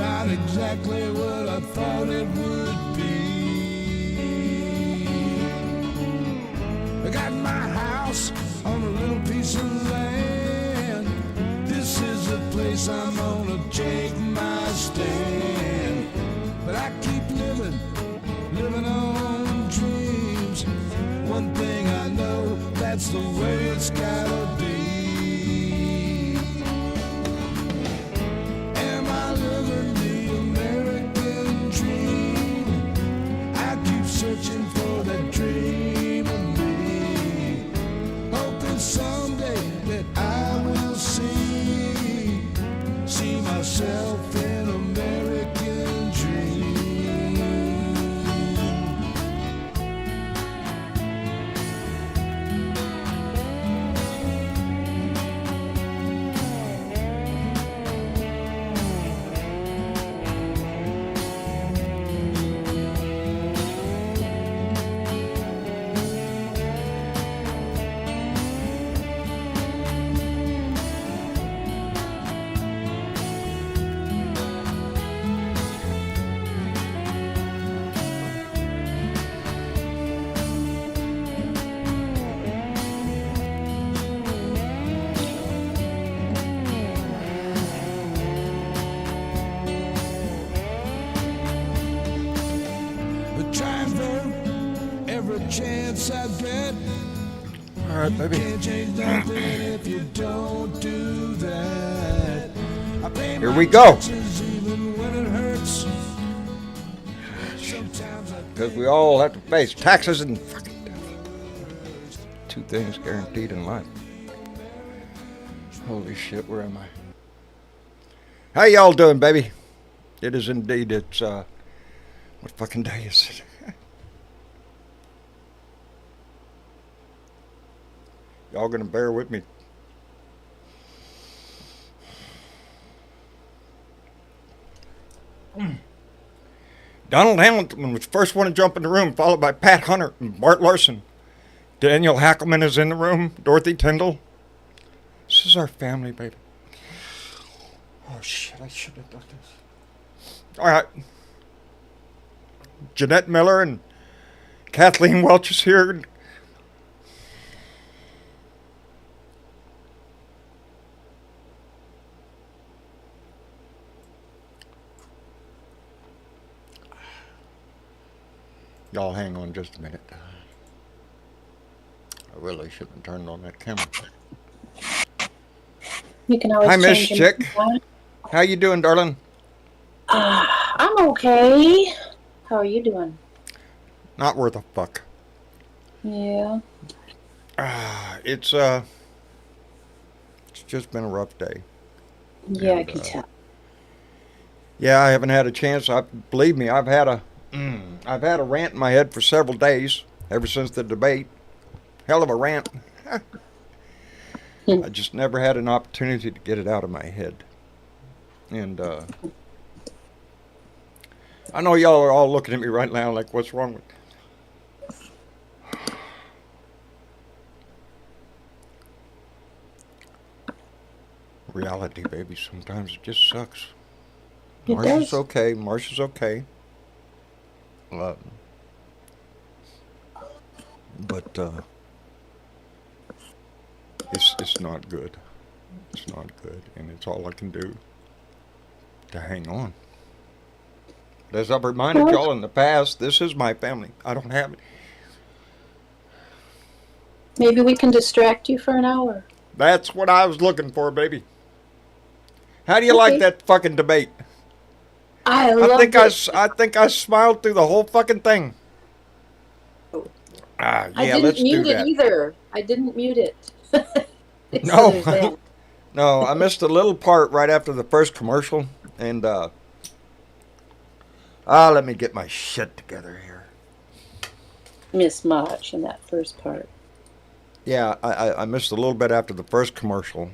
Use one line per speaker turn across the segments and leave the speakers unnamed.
not exactly what I thought it would be. I got my house on a little piece of land. This is the place I'm gonna take my stand. But I keep living on dreams. One thing I know, that's the way it's gotta be. Am I living the American dream? I keep searching for that dream of me, hoping someday that I will see myself in American dream. Chance I get.
All right, baby.
You can't change nothing if you don't do that. I pay
Here
my
we go.
taxes even when it hurts.
Because we all have to face taxes and fucking death. Two things guaranteed in life. Holy shit, where am I? How y'all doing, baby? It is indeed, it's, what fucking day is it? Y'all gonna bear with me. Donald Hamilton was the first one to jump in the room, followed by Pat Hunter and Bart Larson. Daniel Hackelman is in the room. Dorothy Tyndall. This is our family, baby. Oh shit, I should have done this. All right. Jeanette Miller and Kathleen Welch is here. Y'all hang on just a minute. I really shouldn't have turned on that camera.
You can always
Hi, Miss
change
Chick. How you doing, darling?
I'm okay. How are you doing?
Not worth a fuck.
Yeah.
It's just been a rough day.
Yeah, I can tell.
Yeah, I haven't had a chance. Believe me, I've had a rant in my head for several days, ever since the debate. Hell of a rant. I just never had an opportunity to get it out of my head. And I know y'all are all looking at me right now like, what's wrong with... Reality, baby. Sometimes it just sucks. Marsha's okay. Marsha's okay. But it's not good. It's not good, and it's all I can do to hang on. But as I've reminded y'all in the past, this is my family. I don't have it.
Maybe we can distract you for an hour.
That's what I was looking for, baby. How do you like that fucking debate?
I think
I smiled through the whole fucking thing. Yeah, let's do that.
I didn't mute it either. I didn't mute it.
No, no, I missed a little part right after the first commercial, and let me get my shit together here.
Miss much in that first part.
Yeah, I missed a little bit after the first commercial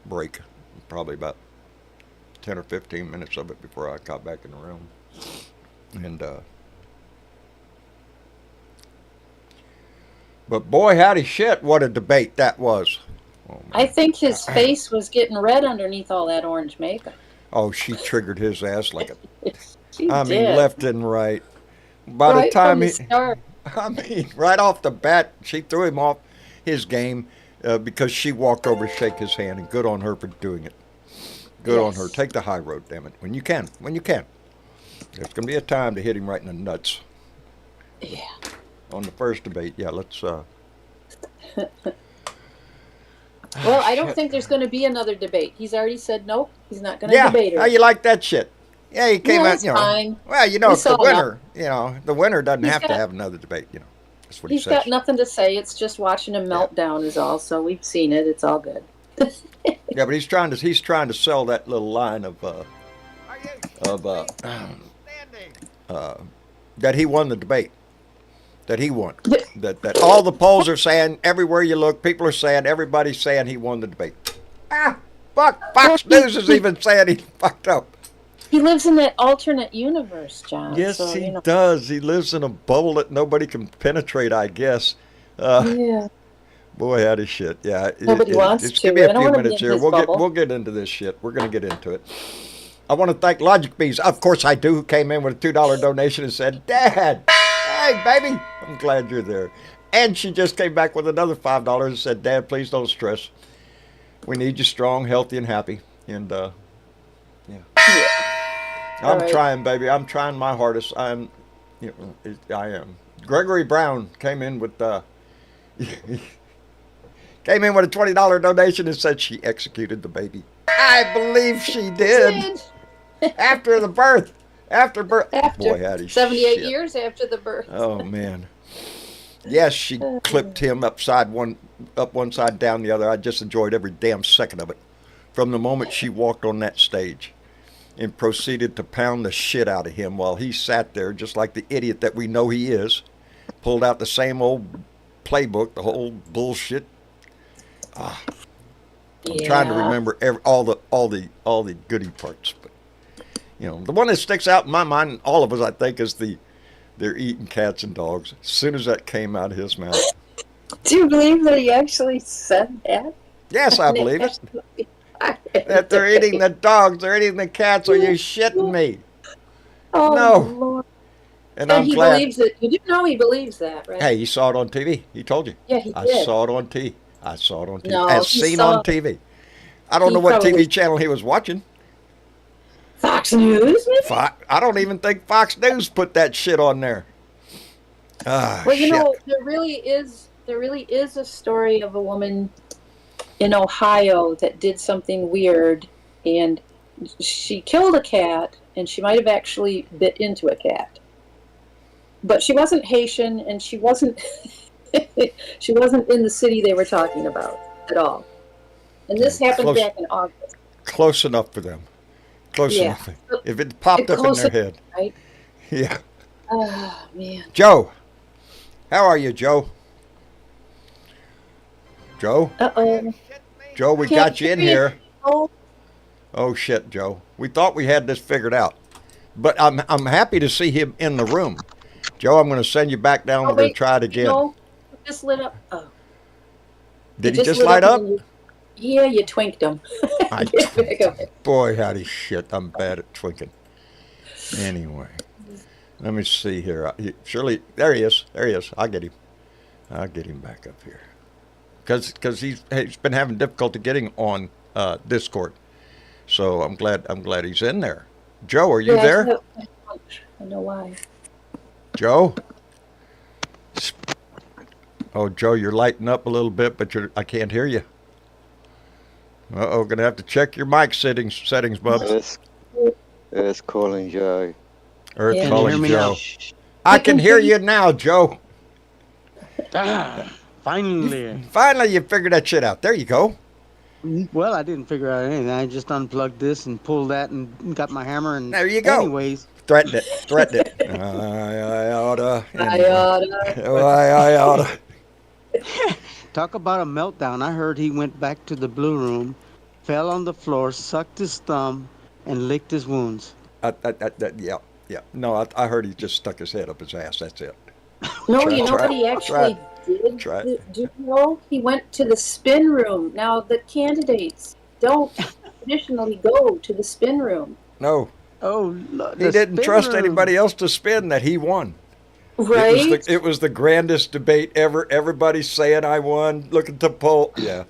break, probably about 10 or 15 minutes of it before I got back in the room. And but boy, howdy shit, what a debate that was.
I think his face was getting red underneath all that orange makeup.
Oh, she triggered his ass like a,
She
I mean,
did.
left and right. By the
Right from
time
the
he,
start.
I mean, right off the bat, she threw him off his game because she walked over to shake his hand, and good on her for doing it. Good on her.
Yes.
Take the high road, damn it. When you can. When you can. There's going to be a time to hit him right in the nuts.
Yeah.
On the first debate, yeah, let's.
Well, I don't think there's going to be another debate. He's already said nope. He's not going to
Yeah,
debate
how
her.
you like that shit? Yeah, he came
Yeah,
out,
it's fine.
Well,
We
if the
saw enough.
winner, the winner doesn't
He's
have to
got
have another debate, That's what he
he's
says.
got nothing to say. It's just watching him
Yeah.
melt down is all. So we've seen it. It's all good.
Yeah, but he's trying to sell that little line of that he won the debate. That he won. That all the polls are saying, everywhere you look, people are saying, everybody's saying he won the debate. Fuck! Fox News is even saying he fucked up.
He lives in that alternate universe, John.
Yes,
so,
he does. He lives in a bubble that nobody can penetrate, I guess.
Yeah.
Boy, howdy shit. Yeah,
Nobody wants
just
to.
give me
I
a
don't
few
want to be
minutes
in
here.
his
We'll
bubble.
get into this shit. We're gonna get into it. I want to thank Logic Bees. Of course I do. Who came in with a $2 donation and said, "Dad, hey baby, I'm glad you're there." And she just came back with another $5 and said, "Dad, please don't stress. We need you strong, healthy, and happy." And yeah.
Yeah. All
I'm
right.
trying, baby. I'm trying my hardest. I am. Gregory Brown came in with came in with a $20 donation and said she executed the baby. I believe she did. After the birth. After birth.
After
Boy, howdy
78
shit.
years after the birth.
Oh man. Yes, she clipped him up one side, down the other. I just enjoyed every damn second of it. From the moment she walked on that stage and proceeded to pound the shit out of him while he sat there just like the idiot that we know he is, pulled out the same old playbook, the whole bullshit. I'm trying to remember all the goody parts, but the one that sticks out in my mind, all of us, I think, is they're eating cats and dogs. As soon as that came out of his mouth.
Do you believe that he actually said that?
Yes, I believe it. That they're eating the dogs, they're eating the cats. Are you shitting me?
Oh,
No.
Lord.
And
And
I'm
he
glad.
believes it. You do know he believes that, right?
Hey, he saw it on TV. He told you.
Yeah, he
I
did.
saw it on TV. I saw it on TV.
No,
As
he
seen
saw
on TV. I don't
He
know what
probably-
TV channel he was watching.
Fox News, maybe?
I don't even think Fox News put that shit on there.
Well,
Shit.
there really is a story of a woman in Ohio that did something weird, and she killed a cat, and she might have actually bit into a cat. But she wasn't Haitian, and she wasn't she wasn't in the city they were talking about at all. And this happened
Close.
back in August,
Close enough for them. Close
Yeah.
enough. If it popped up in
Close
their
enough.
head.
right?
Yeah.
Oh man.
Joe. How are you, Joe? Joe?
Uh-oh.
Joe, we
Can't
got you in
hear you.
here.
Oh,
Oh shit, Joe. We thought we had this figured out. But I'm happy to see him in the room. Joe, I'm going to send you back down. We're going to
wait,
try it again.
No, it just lit up. Oh.
Did
It
he just light up?
and Yeah, you twinked him.
I
Get back up there.
Boy, howdy shit. I'm bad at twinking. Anyway, let me see here. Surely, there he is. There he is. I'll get him. I'll get him back up here. Because he's been having difficulty getting on Discord. So I'm glad he's in there. Joe, are you
Yeah,
there?
I know why.
Joe? Oh, Joe, you're lighting up a little bit, but I can't hear you. Uh-oh, gonna have to check your mic settings, bubs.
It's calling Joe.
Earth
Yeah.
calling
Can you hear me
Joe.
now?
I can hear you now, Joe.
Finally.
Finally, you figured that shit out. There you go.
Well, I didn't figure out anything. I just unplugged this and pulled that and got my hammer and.
There you go.
Anyways,
Threaten it. Threaten it. I oughta.
I
I oughta.
talk about a meltdown. I heard he went back to the blue room, fell on the floor, sucked his thumb, and licked his wounds.
Yeah. No, I heard he just stuck his head up his ass. That's it.
No,
Try-
you know
try-
what he actually did?
Try it.
Do you know? He went to the spin room. Now, the candidates don't traditionally go to the spin room.
No,
Oh,
he didn't trust anybody else to spin that he won.
Right?
It was the grandest debate ever. Everybody's saying I won. Look at the poll. Yeah.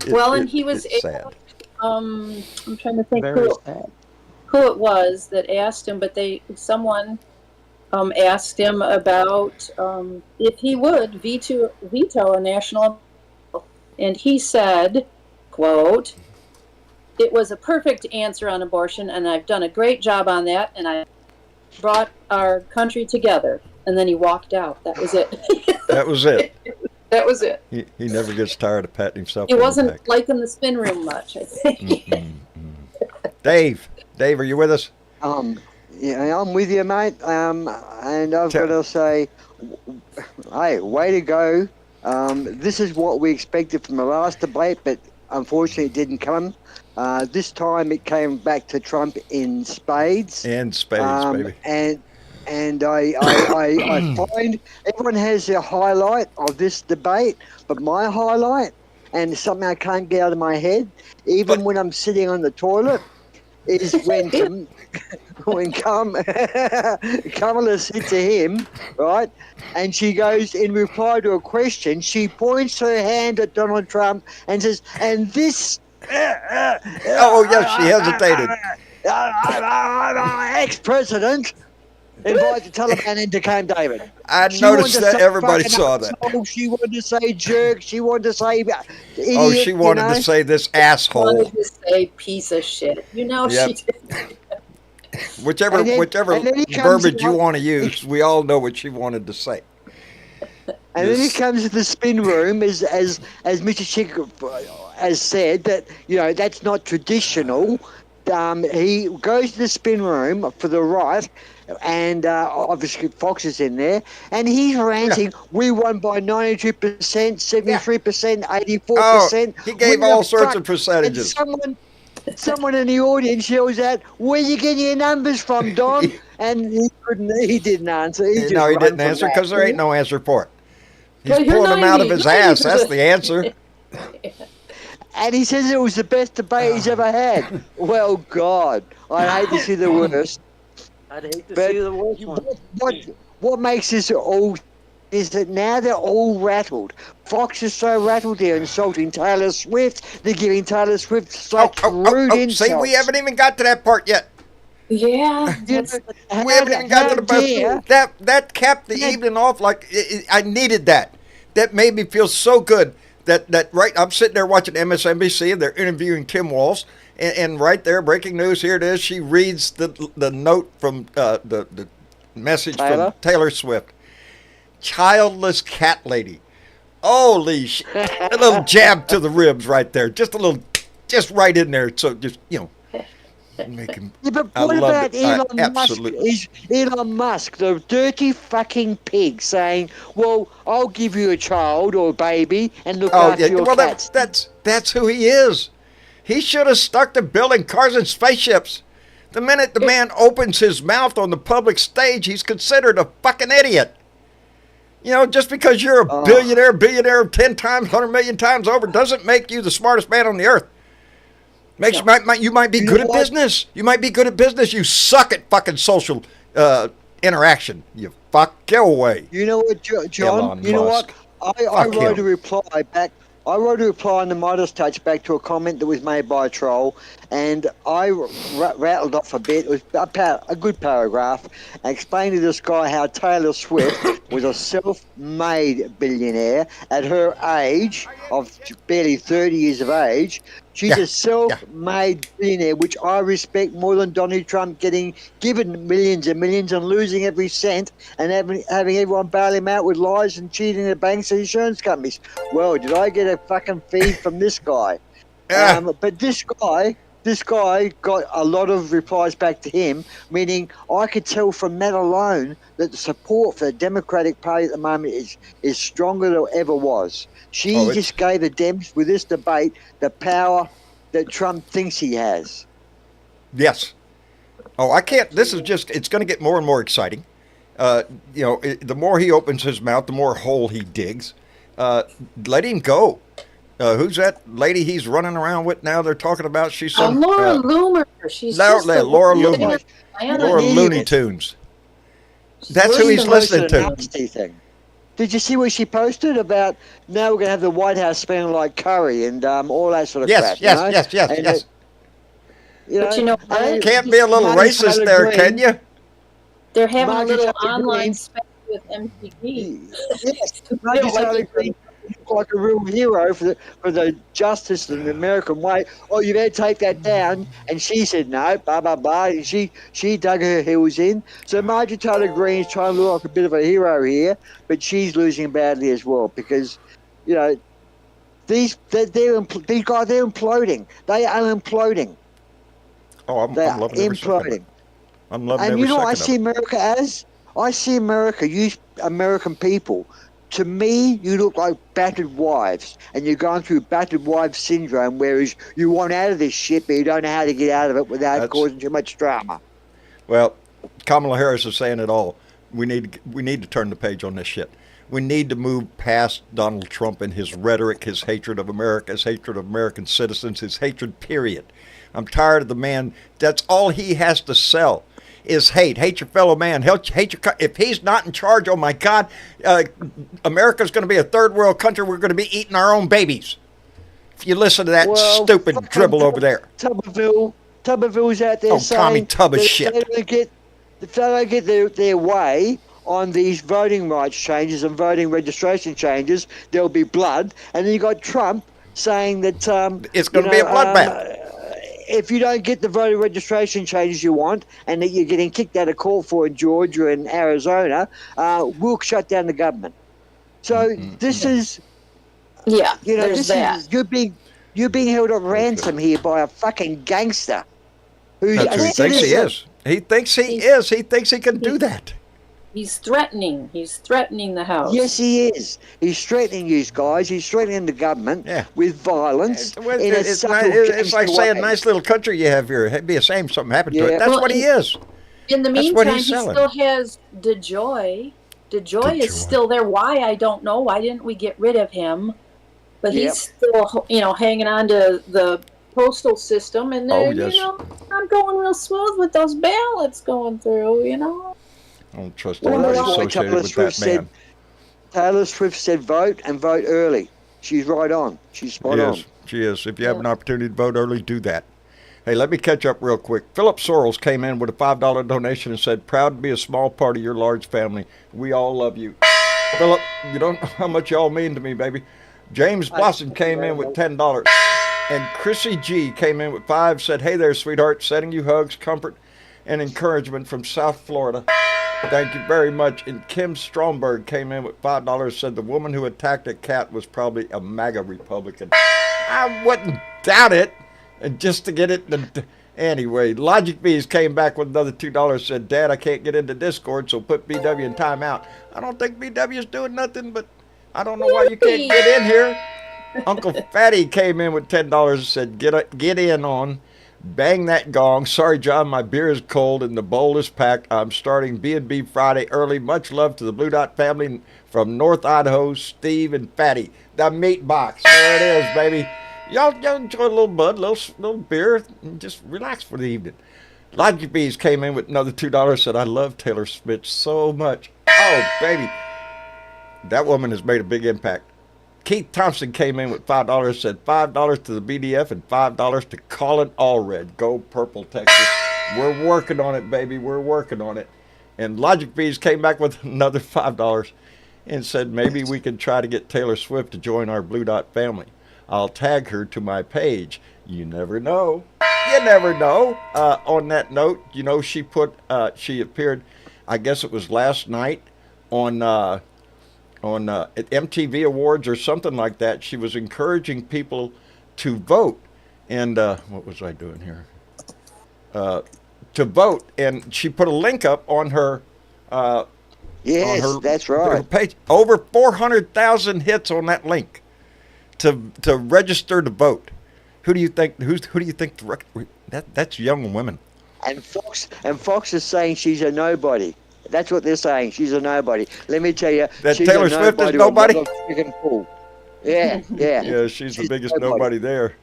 Well, and he was
It's sad.
I'm trying to think
Very sad.
who it was that asked him, but someone asked him about if he would veto a national, and he said, quote, "It was a perfect answer on abortion, and I've done a great job on that, and I brought our country together." And then he walked out. That was it.
That was it.
That was it.
He never gets tired of patting himself
He
on the
wasn't
back.
liking the spin room much, I think.
Dave, are you with us?
Yeah, I'm with you, mate. And I've got to say, hey, way to go. This is what we expected from the last debate, but unfortunately it didn't come. This time it came back to Trump in spades.
And spades, baby.
And I find everyone has their highlight of this debate, but my highlight, and something I can't get out of my head, even when I'm sitting on the toilet, is when Kamala said to him, right, and she goes, in reply to a question, she points her hand at Donald Trump and says, and this...
Oh, yes, she hesitated.
Ex-president invited the Taliban into Camp David.
I
She
noticed
wanted to
that
say
everybody
fucking
saw that.
asshole, she wanted to say jerk. She wanted to say idiot.
Oh, she wanted to say this asshole.
Wanted to say piece of shit. You know
Yep.
she did.
Whichever
And then he comes
verbiage you
along-
want to use, we all know what she wanted to say.
And then he
Yes.
comes to the spin room, as Mr. Chick has said, that, you know, that's not traditional. He goes to the spin room for the right, and obviously Fox is in there, and he's ranting, we won by 92%, 73%, 84%.
Oh, he gave
Where
all
the
sorts
fuck-
of percentages.
And someone in the audience yells out, where you getting your numbers from, Don? And he didn't answer. He just
No, he
run
didn't
from
answer
that.
because there ain't no answer for it. He's
Well, you're
pulling them out of his
90,
ass. That's
90%.
the answer.
And he says it was the best debate he's ever had. Well, God, I hate to see the worst.
I'd hate to
But
see the worst one.
what makes this all is that now they're all rattled. Fox is so rattled they're insulting Taylor Swift. They're giving Taylor Swift such rude insults.
See, we haven't even got to that part yet.
Yeah.
You
that's-
know,
We haven't even got to the
dare-
best. That capped the
Yeah.
evening off like I needed that. That made me feel so good. That right, I'm sitting there watching MSNBC and they're interviewing Tim Walz, and right there, breaking news. Here it is. She reads the note from the message
Taylor?
from Taylor Swift. Childless cat lady. Holy shit! A little jab to the ribs right there. Just a little, just right in there. So just make him.
Yeah, but
I
what
loved
about
it.
Elon Musk?
Absolutely.
Is Elon Musk, the dirty fucking pig, saying, "Well, I'll give you a child or a baby and look
Oh
after
yeah,
your
well
cats."
that's who he is. He should have stuck to building cars and spaceships. The minute the man opens his mouth on the public stage, he's considered a fucking idiot. You know, just because you're a billionaire 10 times, 100 million times over, doesn't make you the smartest man on the earth. Makes you might be
You
good
know
at
what?
business. You might be good at business. You suck at fucking social interaction. You fuck. Go away.
You know what, John?
Elon
You know what?
Musk.
I
Fuck
wrote
him.
a reply back. I wrote a reply on the Midas Touch back to a comment that was made by a troll, and I rattled off a bit. It was a good paragraph, explaining to this guy how Taylor Swift was a self-made billionaire at her age of barely 30 years of age. She's
Yeah,
a self-made billionaire, which I respect more than Donald Trump getting given millions and millions and losing every cent and having everyone bail him out with lies and cheating the banks and insurance companies. Well, did I get a fucking feed from this guy?
Yeah.
But this guy got a lot of replies back to him, meaning I could tell from that alone that the support for the Democratic Party at the moment is stronger than it ever was. She just gave the Dems with this debate the power that Trump thinks he has.
Yes. Oh, I can't. This is just, it's going to get more and more exciting. The more he opens his mouth, the more hole he digs. Let him go. who's that lady he's running around with now? They're talking about she's some
Laura Loomer. She's
Laura-
just a
Laura
little
Loomer.
thing of Atlanta.
Laura
Yeah.
Looney Tunes.
She's
That's who
worse
he's
than
listening
most of
to.
them.
Nasty thing. Did you see what she posted about now we're going to have the White House smelling like curry and all that sort of
Yes,
crap?
yes,
you know?
yes, yes,
And
yes.
But you know what?
and
Can't be a little
Marjorie
racist
Taylor
there,
Greene-
can you?
They're having a
Marjorie
little
Taylor
online
Greene-
spec with MTV.
Yes,
They
Marjorie
don't like
Taylor
it.
Greene looked like a real hero for the justice in the American way. Oh, you better take that down. And she said no, blah, blah, blah. And she dug her heels in. So Marjorie Taylor Greene is trying to look like a bit of a hero here, but she's losing badly as well because, you know, these guys, they're imploding. They are imploding.
Oh, I'm
They are
loving every second of it.
imploding.
I'm loving
And
every
you know what I
second
see
of it.
America as? I see America, you American people. To me, you look like battered wives, and you're going through battered wives syndrome, whereas you want out of this shit, but you don't know how to get out of it without
That's-
causing too much drama.
Well, Kamala Harris is saying it all. We need to turn the page on this shit. We need to move past Donald Trump and his rhetoric, his hatred of America, his hatred of American citizens, his hatred, period. I'm tired of the man. That's all he has to sell is hate. Hate your fellow man. Hate your. If he's not in charge, oh my God, America's going to be a third world country. We're going to be eating our own babies. If you listen to that stupid
fucking
dribble over there.
Tuberville's out there
Oh,
saying
Tommy Tub of
that
shit.
if they don't get their way on these voting rights changes and voting registration changes, there'll be blood. And then you got Trump saying that
It's going to be a bloodbath.
If you don't get the voter registration changes you want, and that you're getting kicked out of court for in Georgia and Arizona, we'll shut down the government. So this is,
Yeah,
you know,
there's that.
you're being held at ransom here by a fucking gangster. Who's
That's who he thinks he is. He thinks he is. He thinks he can do that.
He's threatening. He's threatening the House.
Yes, he is. He's threatening you guys. He's threatening the government with violence.
It's like saying a nice little country you have here. It'd be a shame something happened to it.
Yeah.
That's
Well,
what he is.
In the
That's what
meantime,
he's
he
selling.
still has DeJoy. DeJoy is still there. Why? I don't know. Why didn't we get rid of him? But
Yep.
he's still, hanging on to the postal system. And
Oh,
they're,
yes.
I'm going real smooth with those ballots going through,
I don't trust
Well,
anybody
that's why
associated
Taylor
with
Swift
that man.
Taylor Swift said vote and vote early. She's right on. She's spot on.
She is. If you have an opportunity to vote early, do that. Hey, let me catch up real quick. Philip Sorrells came in with a $5 donation and said, proud to be a small part of your large family. We all love you. Philip, you don't know how much y'all mean to me, baby. James Blossom came in with $10. And Chrissy G came in with $5, said, hey there, sweetheart, sending you hugs, comfort, and encouragement from South Florida. Thank you very much. And Kim Stromberg came in with $5, said the woman who attacked a cat was probably a MAGA Republican. I wouldn't doubt it. And just to get it. Anyway, Logic Bees came back with another $2, said, Dad, I can't get into Discord, so put BW in timeout. I don't think BW's doing nothing, but I don't know why you can't get in here. Uncle Fatty came in with $10 and said, get in on. Bang that gong. Sorry, John, my beer is cold and the bowl is packed. I'm starting B&B Friday early. Much love to the Blue Dot family from North Idaho, Steve and Fatty. The meat box. There it is, baby. Y'all enjoy a little bud, little beer, and just relax for the evening. Logic Bees came in with another $2, said, I love Taylor Swift so much. Oh, baby. That woman has made a big impact. Keith Thompson came in with $5, said $5 to the BDF and $5 to Colin Allred. Go Purple, Texas. We're working on it, baby. We're working on it. And Logic Bees came back with another $5 and said maybe we can try to get Taylor Swift to join our Blue Dot family. I'll tag her to my page. You never know. You never know. On that note, she appeared, I guess it was last night on at MTV Awards or something like that. She was encouraging people to vote. And what was I doing here? To vote. And she put a link up on her
Yes,
on her,
that's right.
her page. Over 400,000 hits on that link to register to vote. Who do you think? Who do you think? That's young women.
And Fox is saying she's a nobody. That's what they're saying. She's a nobody. Let me tell you,
That
she's
Taylor
a
Swift is
nobody.
nobody?
With a friggin' fool. Yeah, yeah.
Yeah, she's the biggest nobody there.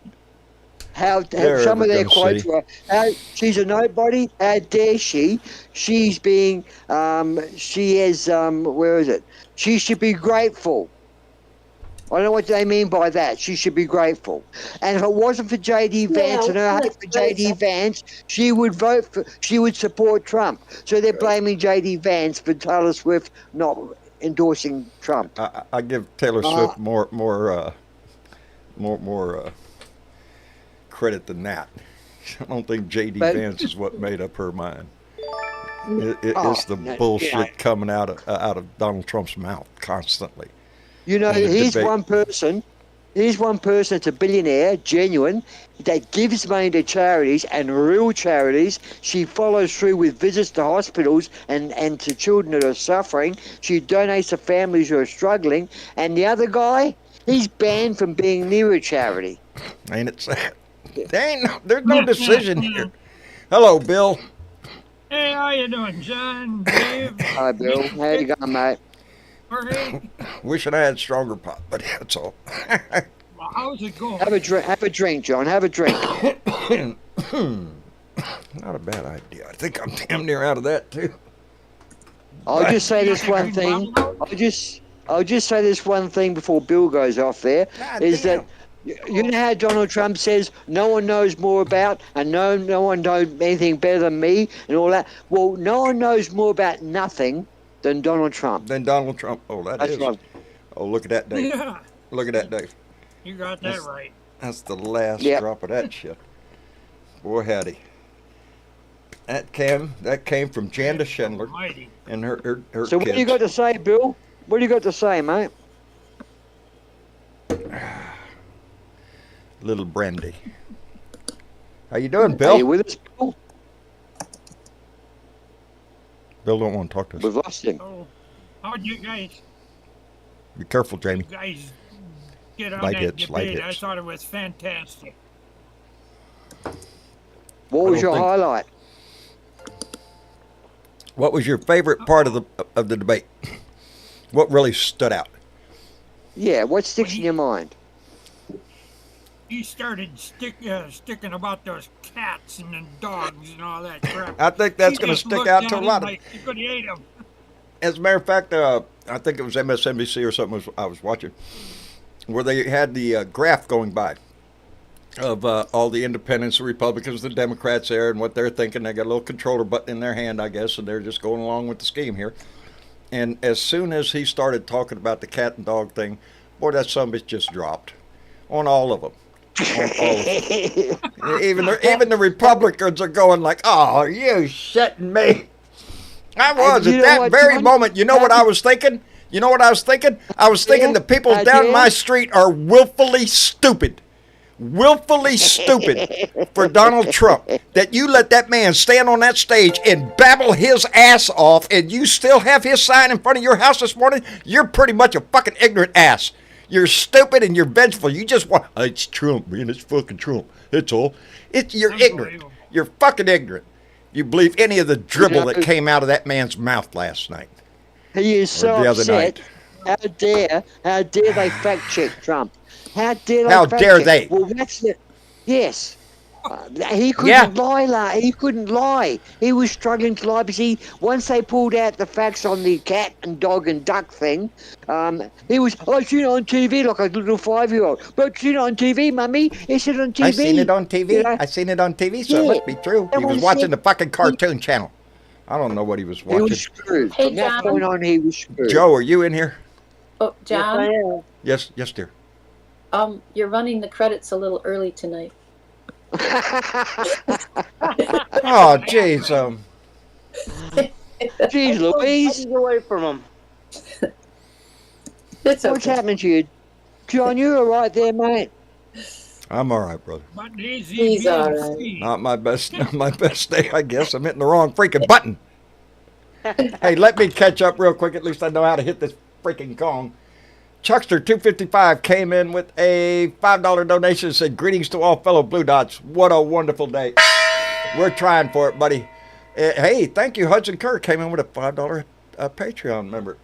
How
They're
some
ever
of their
gonna
quotes
see.
were, how, she's a nobody, how dare she? She's being, she is, where is it? She should be grateful. I don't know what they mean by that. She should be grateful. And if it wasn't for JD Vance and her hate for JD Vance, she would she would support Trump. So they're blaming JD Vance for Taylor Swift not endorsing Trump.
I give Taylor Swift more credit than that. I don't think J.D.
But-
Vance is what made up her mind.
Oh,
It's the
no,
bullshit
yeah.
coming out of Donald Trump's mouth constantly.
You know,
in the
here's
debate.
one person. Here's one person that's a billionaire, genuine, that gives money to charities and real charities. She follows through with visits to hospitals and to children that are suffering. She donates to families who are struggling. And the other guy, he's banned from being near a charity.
Ain't it sad? There's no decision here. Hello, Bill.
Hey, how you doing, John? Dave?
Hi, Bill. How you going, mate?
Jorge?
Wishing I had stronger pot, but that's all.
Well, how's it going?
Have a drink. Have a drink, John. Have a drink.
Not a bad idea. I think I'm damn near out of that too.
I'll just say this one thing. I'll just say this one thing before Bill goes off there.
God
Is
damn.
that you know how Donald Trump says no one knows more about and no one knows anything better than me and all that? Well, no one knows more about nothing than Donald Trump.
Then Donald Trump. Oh,
That's
is.
right.
Oh, look at that, Dave.
Yeah,
Look at that, Dave.
you got that right.
That's the last
Yep.
drop of that shit. Boy, howdy. That came from Janda Schindler
Almighty.
and her
So
kids.
what do you got to say, Bill? What do you got to say, mate?
Little Brandy. How you doing,
Are
Bill?
you with us, Bill?
Bill don't want to talk to us.
We've lost him.
So, how'd you guys
Be careful, Jamie.
get on
Light
that
hits, light
debate? I
hits.
thought it was fantastic.
What was
don't
your
think-
highlight?
What was your favorite part of the debate? What really stood out?
Yeah, what sticks in your mind?
He started sticking about those cats and the dogs and all that crap.
I think that's
He
going to
just
stick
looked
out
at
to a
him
lot of.
like he could have ate him.
As a matter of fact, I think it was MSNBC or something I was watching, where they had the graph going by of all the independents, the Republicans, the Democrats there, and what they're thinking. They got a little controller button in their hand, I guess, and they're just going along with the scheme here. And as soon as he started talking about the cat and dog thing, boy, that son of a bitch just dropped on all of them. On all of them. Even the Republicans are going like, "Oh, are you shitting me?" I was
you
at
know
that
what,
very
John?
moment. You know what I was thinking? You know what I was thinking? I was thinking the people
I
down
did.
my street are willfully stupid. Willfully stupid for Donald Trump. That you let that man stand on that stage and babble his ass off and you still have his sign in front of your house this morning? You're pretty much a fucking ignorant ass. You're stupid and you're vengeful. You just want, it's Trump, man. It's fucking Trump. It's all. You're ignorant.
Unbelievable.
You're fucking ignorant. You believe any of the dribble that came out of that man's mouth last night.
He is so
the other
upset.
night.
How dare they fact check Trump? How dare they?
How
fact
dare
check?
they?
Well, that's it. Yes. He couldn't lie. He couldn't lie. He was struggling to lie because once they pulled out the facts on the cat and dog and duck thing, he was, I seen it on TV like a little 5-year-old. But seen it on TV, mummy. He said it on TV.
I seen it on TV.
You know?
I seen it on TV, so it
Yeah.
must be true.
That
He was
was
watching
it.
the fucking cartoon channel. I don't know what he was
He
watching.
was screwed.
Hey,
From that
John.
point on, he was screwed.
Joe, are you in here?
Oh, John,
Yes, dear.
you're running the credits a little early tonight.
Oh, jeez.
Jeez Louise.
Get away from him.
It's
What's
okay.
happening to you? John, you all right there, mate?
I'm all right, brother.
But he's
all right.
Not my best day, I guess. I'm hitting the wrong freaking button. Hey, let me catch up real quick. At least I know how to hit this freaking Kong. Chuckster 255 came in with a $5 donation and said, "Greetings to all fellow Blue Dots. What a wonderful day." We're trying for it, buddy. Hey, thank you. Hudson Kerr came in with a $5 Patreon member.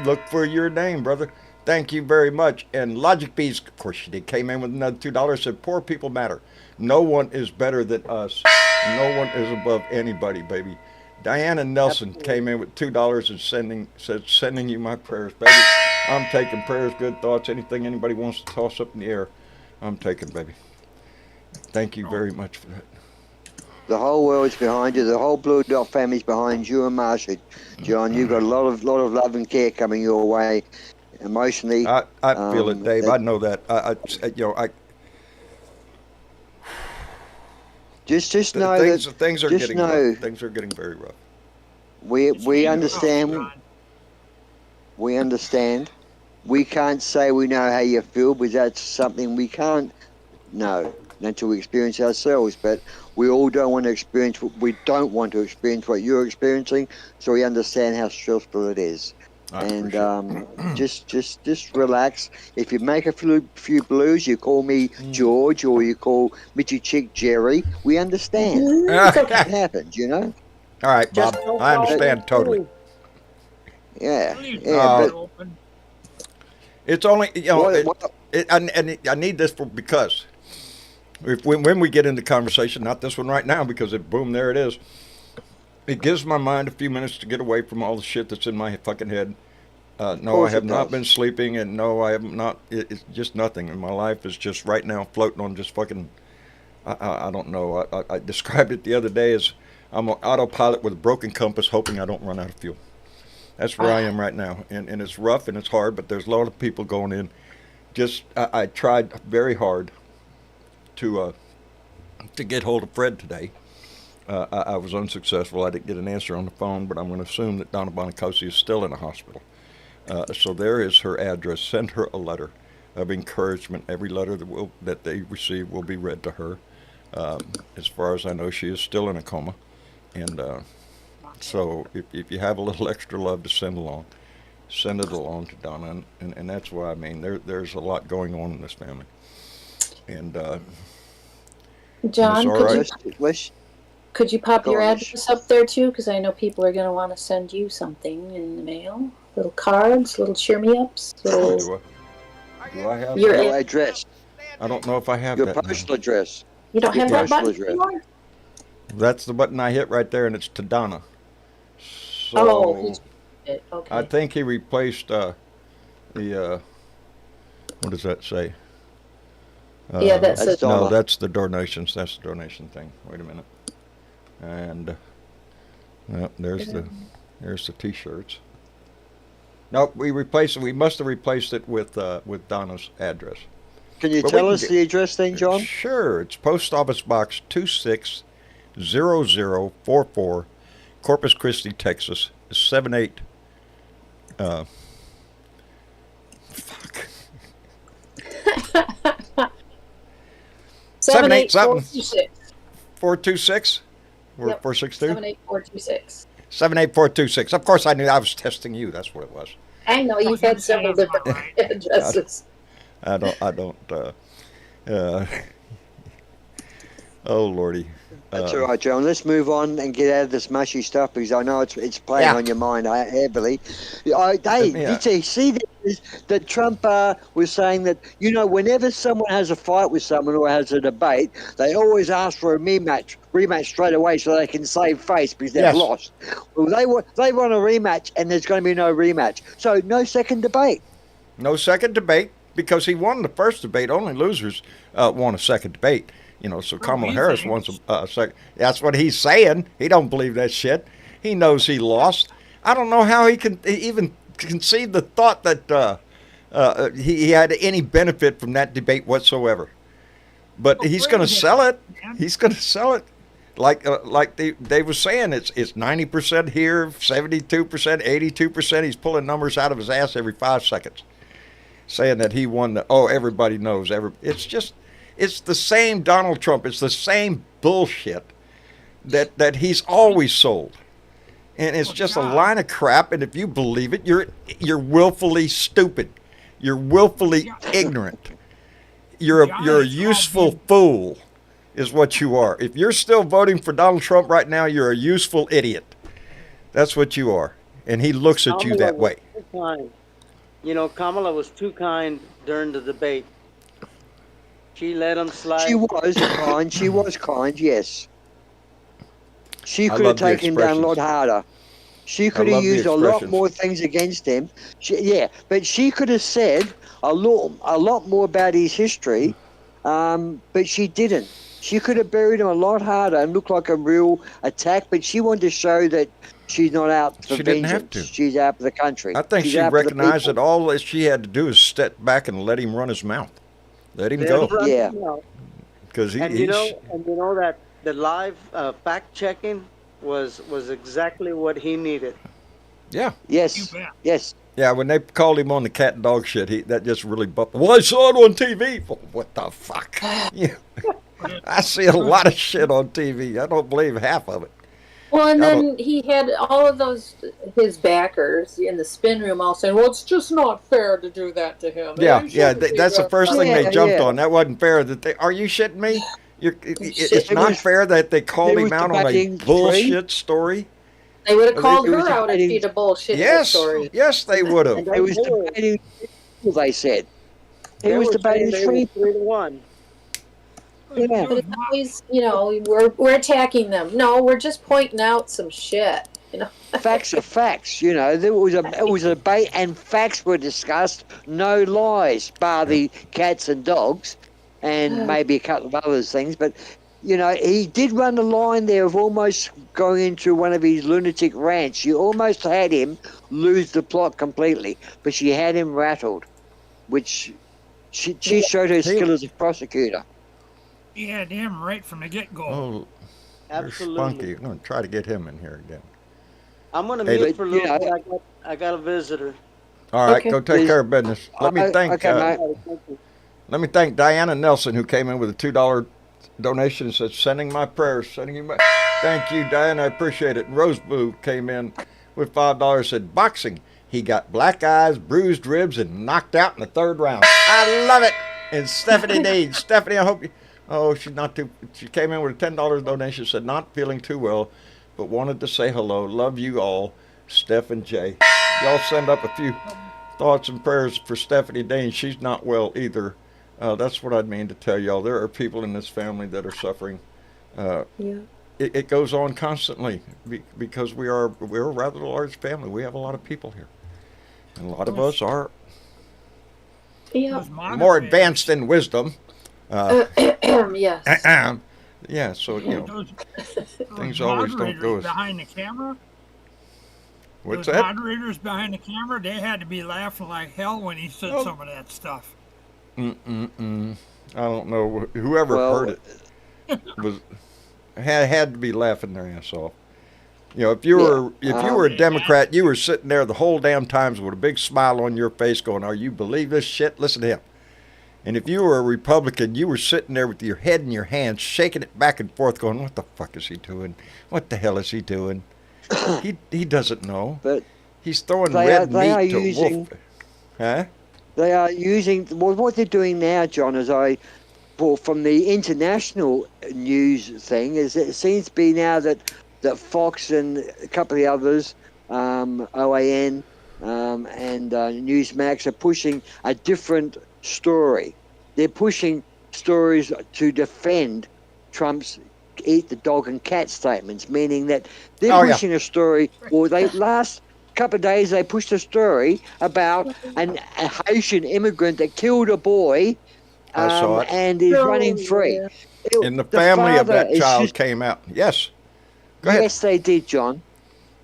Look for your name, brother. Thank you very much. And Logic Bees, of course, she did, came in with another $2. Said, poor people matter. No one is better than us. No one is above anybody, baby. Diana Nelson came in with $2 and sending you my prayers, baby. I'm taking prayers, good thoughts, anything anybody wants to toss up in the air, I'm taking, baby. Thank you very much for that.
The whole world's behind you. The whole Blue Dot family's behind you and Marsha. John, you've got a lot of love and care coming your way, emotionally.
I feel it, Dave. I know that.
Just know that
things are
just
getting
know
rough. Things are getting very rough.
we understand. We understand. We can't say we know how you feel, because that's something we can't know until we experience ourselves. But we all don't want to experience what you're experiencing, so we understand how stressful it is. Just relax. If you make a few blues, you call me George, or you call Mitchy Chick Jerry. We understand. It happens, you know.
All right, Bob. I understand totally.
Yeah,
but it's only I need this because when we get into conversation, not this one right now, because boom, there it is. It gives my mind a few minutes to get away from all the shit that's in my fucking head. No, I have not been sleeping, and no, I have not. It's just nothing. And my life is just right now floating on just fucking. I don't know. I described it the other day as I'm on autopilot with a broken compass, hoping I don't run out of fuel. That's where I am right now, and it's rough and it's hard, but there's a lot of people going in. I tried very hard to get hold of Fred today. I was unsuccessful. I didn't get an answer on the phone, but I'm going to assume that Donna Bonacosi is still in the hospital. So there is her address. Send her a letter of encouragement. Every letter that they receive will be read to her. As far as I know, she is still in a coma, and so if you have a little extra love to send it along to Donna, and that's why I mean there's a lot going on in this family, and
John, could you pop your
on.
address up there too? Because I know people are going to want to send you something in the mail. Little cards, little cheer me ups.
Do I have
your address?
I don't know if I have
your
that
postal
now.
address.
You don't have that button anymore?
That's the button I hit right there, and it's to Donna. So
okay.
I think he replaced the what does that say?
Yeah, that's
no, that's the donations. That's the donation thing. Wait a minute. And there's the T-shirts. Nope, we must have replaced it with Donna's address.
Can you tell us the address then, John?
Sure. It's Post Office Box 260044, Corpus Christi, Texas. 78. Fuck.
78426.
426?
Yep.
462?
78426.
78426. Of course, I knew I was testing you. That's what it was.
I know you've had several different addresses.
I don't. Oh Lordy.
That's all right, John. Let's move on and get out of this mushy stuff, because I know it's playing on your mind heavily. Dave, did you see that Trump was saying that, whenever someone has a fight with someone or has a debate, they always ask for a rematch straight away so they can save face because they've lost. Well, they want a rematch, and there's going to be no rematch. So no second debate.
No second debate, because he won the first debate. Only losers want a second debate. So Kamala Harris wants a second. That's what he's saying. He don't believe that shit. He knows he lost. I don't know how he can even conceive the thought that he had any benefit from that debate whatsoever. But he's going to sell it. He's going to sell it. Like they were saying, it's 90% here, 72%, 82%. He's pulling numbers out of his ass every 5 seconds, saying that he won. Everybody knows. It's the same Donald Trump. It's the same bullshit that he's always sold, and it's just a line of crap. And if you believe it, you're willfully stupid. You're willfully ignorant. You're a useful fool, is what you are. If you're still voting for Donald Trump right now, you're a useful idiot. That's what you are, and he looks at you that way.
You know, Kamala was too kind during the debate. She let him slide.
She was kind. She was kind. Yes. She
I
could have
love the
taken him down a lot
expressions.
harder. She
I
could have
love the
used a lot
expressions.
more things against him. But she could have said a lot more about his history, but she didn't. She could have buried him a lot harder and looked like a real attack, but she wanted to show that she's not out for
She didn't have
vengeance.
to.
She's out for the country.
I think
She's
she
out for the
recognized
people.
that all that she had to do is step back and let him run his mouth. Let him
Let him
go.
run
Yeah.
his mouth.
Because
And you know that the live fact checking was exactly what he needed.
yeah.
Yes.
You bet.
Yes.
Yeah, when they called him on the cat and dog shit, that just really bumped. Well, I saw it on TV. Well, what the fuck? Yeah. I see a lot of shit on TV. I don't believe half of it.
Well, and
I
then he had all of his backers in the spin room all saying, well, it's just not fair to do that to him.
Yeah,
You
yeah.
shouldn't do
That's the
that."
first thing they
Yeah,
jumped
yeah.
on. That wasn't fair. Are you shitting me? It's
It
not
was-
fair that they called
they
him
was
out on a
debating
bullshit story.
They would have
Well,
called
it was
her out if
debating-
she'd have bullshit
Yes,
story.
yes, they would have.
And
It was
they were,
debating. They said he
they
was
were saying
debating
they were
3.
3-1.
Yeah.
But it's always, we're attacking them. No, we're just pointing out some shit.
Facts are facts. There was a debate and facts were discussed. No lies, bar the cats and dogs, and maybe a couple of other things. But he did run the line there of almost going into one of his lunatic rants. You almost had him lose the plot completely, but she had him rattled, which she showed her skill as a prosecutor.
He had him right from the get-go.
Oh, there's
Absolutely.
Spunky. I'm going to try to get him in here again.
I'm gonna
Hey,
mute
but,
for a
you
little
know-
bit. I got a visitor.
All right,
Okay.
go take care of business. Let me thank
Okay, mate.
let me thank Diana Nelson, who came in with a $2 donation and said, sending my prayers, sending you my... Thank you, Diana, I appreciate it. And Roseboo came in with $5, said, boxing. He got black eyes, bruised ribs, and knocked out in the 3rd round. I love it. And Stephanie Dean. Stephanie, I hope you... Oh, she's not too... She came in with a $10 donation, said, not feeling too well, but wanted to say hello. Love you all, Steph and Jay. Y'all send up a few thoughts and prayers for Stephanie Dean. She's not well either. That's what I mean to tell y'all. There are people in this family that are suffering.
Yeah.
It goes on constantly because we're a rather large family. We have a lot of people here. And a lot of us are
Yeah.
Those
more
moderators-
advanced in wisdom.
Yes.
Yeah, so,
Those
things always don't
moderators
go as...
behind the camera.
What's
Those
that?
moderators behind the camera, they had to be laughing like hell when he said some of that stuff.
I don't know. Whoever
Well,
heard it had to be laughing their ass off. If you were a Democrat, you were sitting there the whole damn times with a big smile on your face, going, "Are you believe this shit?" Listen to him. And if you were a Republican, you were sitting there with your head in your hands, shaking it back and forth, going, "What the fuck is he doing? What the hell is he doing?" He doesn't know.
But
He's throwing
they
red
are
meat to
using-
wolf. Huh?
they are using what they're doing now, John. From the international news thing, is it seems to be now that Fox and a couple of the others, OAN and Newsmax, are pushing a different story. They're pushing stories to defend Trump's eat the dog and cat statements, meaning that they're pushing a story. Or they last couple of days they pushed a story about a Haitian immigrant that killed a boy.
I saw it.
And is running free.
And the family of that
father is
child
just-
came out. Yes. Go ahead.
Yes, they did, John.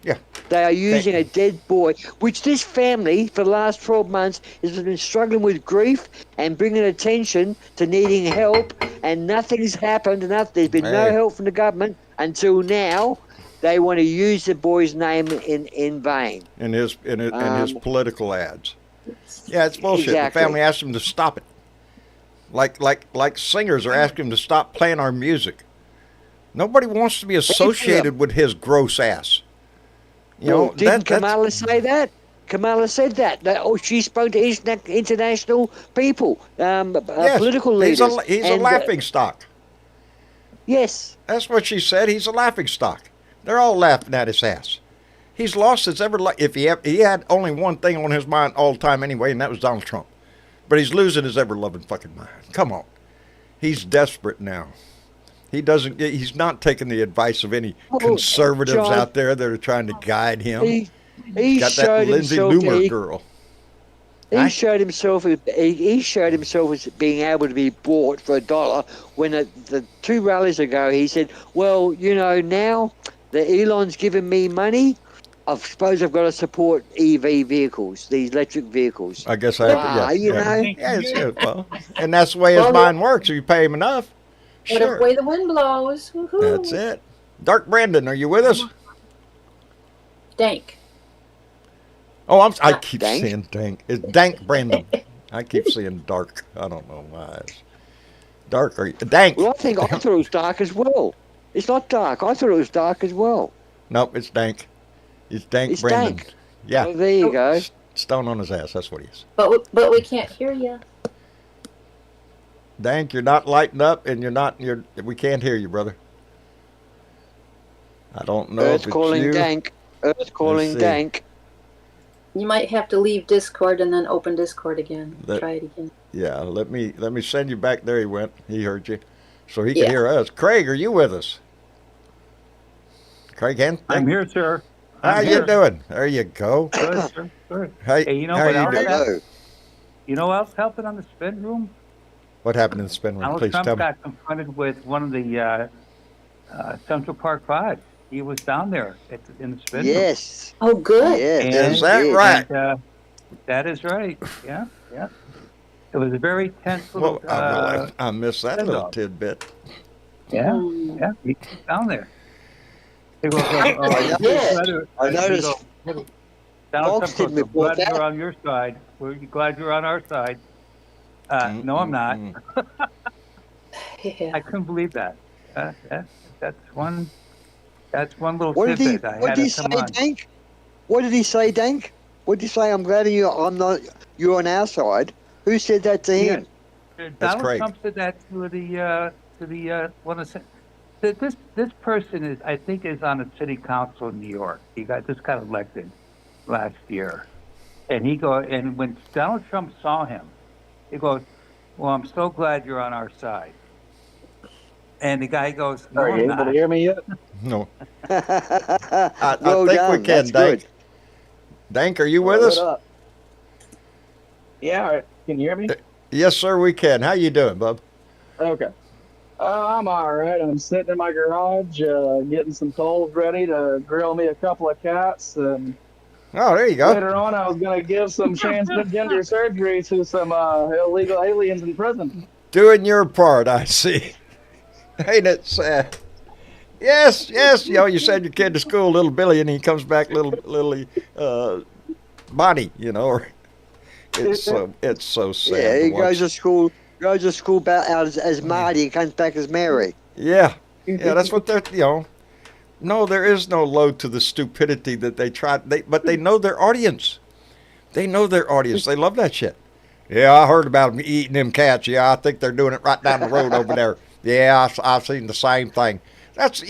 Yeah.
They are using a dead boy, which this family for the last 12 months has been struggling with grief and bringing attention to needing help, and nothing's happened. There's been no
Hey.
help from the government until now. They want to use the boy's name in vain.
In his political ads. Yeah, it's bullshit.
Exactly.
The family asked him to stop it. Like singers are asking him to stop playing our music. Nobody wants to be associated with his gross ass.
Didn't Kamala say that? Kamala said that. She spoke to international people, political leaders.
He's a laughing stock.
Yes.
That's what she said. He's a laughing stock. They're all laughing at his ass. He's lost his ever life. If he had only one thing on his mind all the time anyway, and that was Donald Trump. But he's losing his ever loving fucking mind. Come on, he's desperate now. He doesn't. He's not taking the advice of any conservatives
John,
out there that are trying to guide him.
He
Got that
showed
Lindsay
himself.
Loomer girl.
He showed himself. He showed himself as being able to be bought for $1. When the 2 rallies ago, he said, "Well, you know, now that Elon's given me money, I suppose I've got to support EV vehicles, these electric vehicles."
I guess I have to.
You know.
Yeah, well, and that's the way his mind works. If you pay him enough,
Whatever
sure.
way the wind blows. Woo-hoo.
That's it. Dark Brandon, are you with us?
Dank.
Oh, I
Not
keep
Dank?
saying Dank. It's Dank Brandon. I keep saying Dark. I don't know why. It's dark or Dank.
Well, I thought it was dark as well. It's not dark. I thought it was dark as well.
Nope, it's Dank. It's Dank
It's
Brandon.
Dank.
Yeah,
Well, there you go.
stone on his ass. That's what he is.
But we can't hear you.
Dank, you're not lighting up, and we can't hear you, brother. I don't know if
Earth
it's
calling
you.
dank. Earth calling
see.
dank.
You might have to leave Discord and then open Discord again. Try it again.
Yeah, let me send you back. There he went. He heard you, so he can
Yeah.
hear us. Craig, are you with us? Craig Hanson?
I'm here, sir.
How
I'm
you
here.
doing? There you go.
Good, sir. Good.
Hey,
Hey, you know
how
what
you
else
doing?
happened?
Hello.
You know what else happened on the spin room?
What happened in the spin room?
Donald
Please
Trump
tell me.
got confronted with one of the Central Park Five. He was down there in the spin room.
Yes.
Oh, good.
Yes.
Is that
yes.
right?
And, that is right. Yeah, yeah. It was a very tense little.
Well, I missed that little
send-off.
tidbit.
Yeah,
Mm.
yeah. He was down there. He goes,
Yeah. I noticed.
Donald
Fox
Trump
didn't
goes, "I'm
report
glad
that."
you're on your side. We're glad you're on our side." No, I'm not.
Yeah.
I couldn't believe that. That's one little
What did he?
tidbit I
What
had
did he
to
say,
come on.
Dank? What did he say, Dank? What did he say? I'm glad I'm not. You're on our side. Who said that to him?
Donald
Craig.
Trump said that to the one of this person is, I think, is on the city council in New York. He just got elected last year, and when Donald Trump saw him, he goes, "Well, I'm so glad you're on our side." And the guy goes, "No,
Are
I'm
you able to
not."
hear me yet?
No,
I
I think we can,
That's
Dank.
good.
Dank, are you with
What
us?
up? Yeah, all right. Can you hear me?
Yes, sir. We can. How you doing, bub?
Okay. I'm all right. I'm sitting in my garage, getting some coals ready to grill me a couple of cats. And
Oh, there you go.
later on, I was going to give some transgender surgery to some illegal aliens in prison.
Doing your part, I see. Ain't it sad? Yes, yes. You send your kid to school, little Billy, and he comes back, little Bonnie. Or it's so sad.
Yeah,
to
he
watch.
goes to school. Goes to school out as Marty and comes back as Mary.
Yeah, that's what they're. No, there is no load to the stupidity that they try. But they know their audience. They know their audience. They love that shit. Yeah, I heard about them eating them cats. Yeah, I think they're doing it right down the road over there. Yeah, I've seen the same thing. That's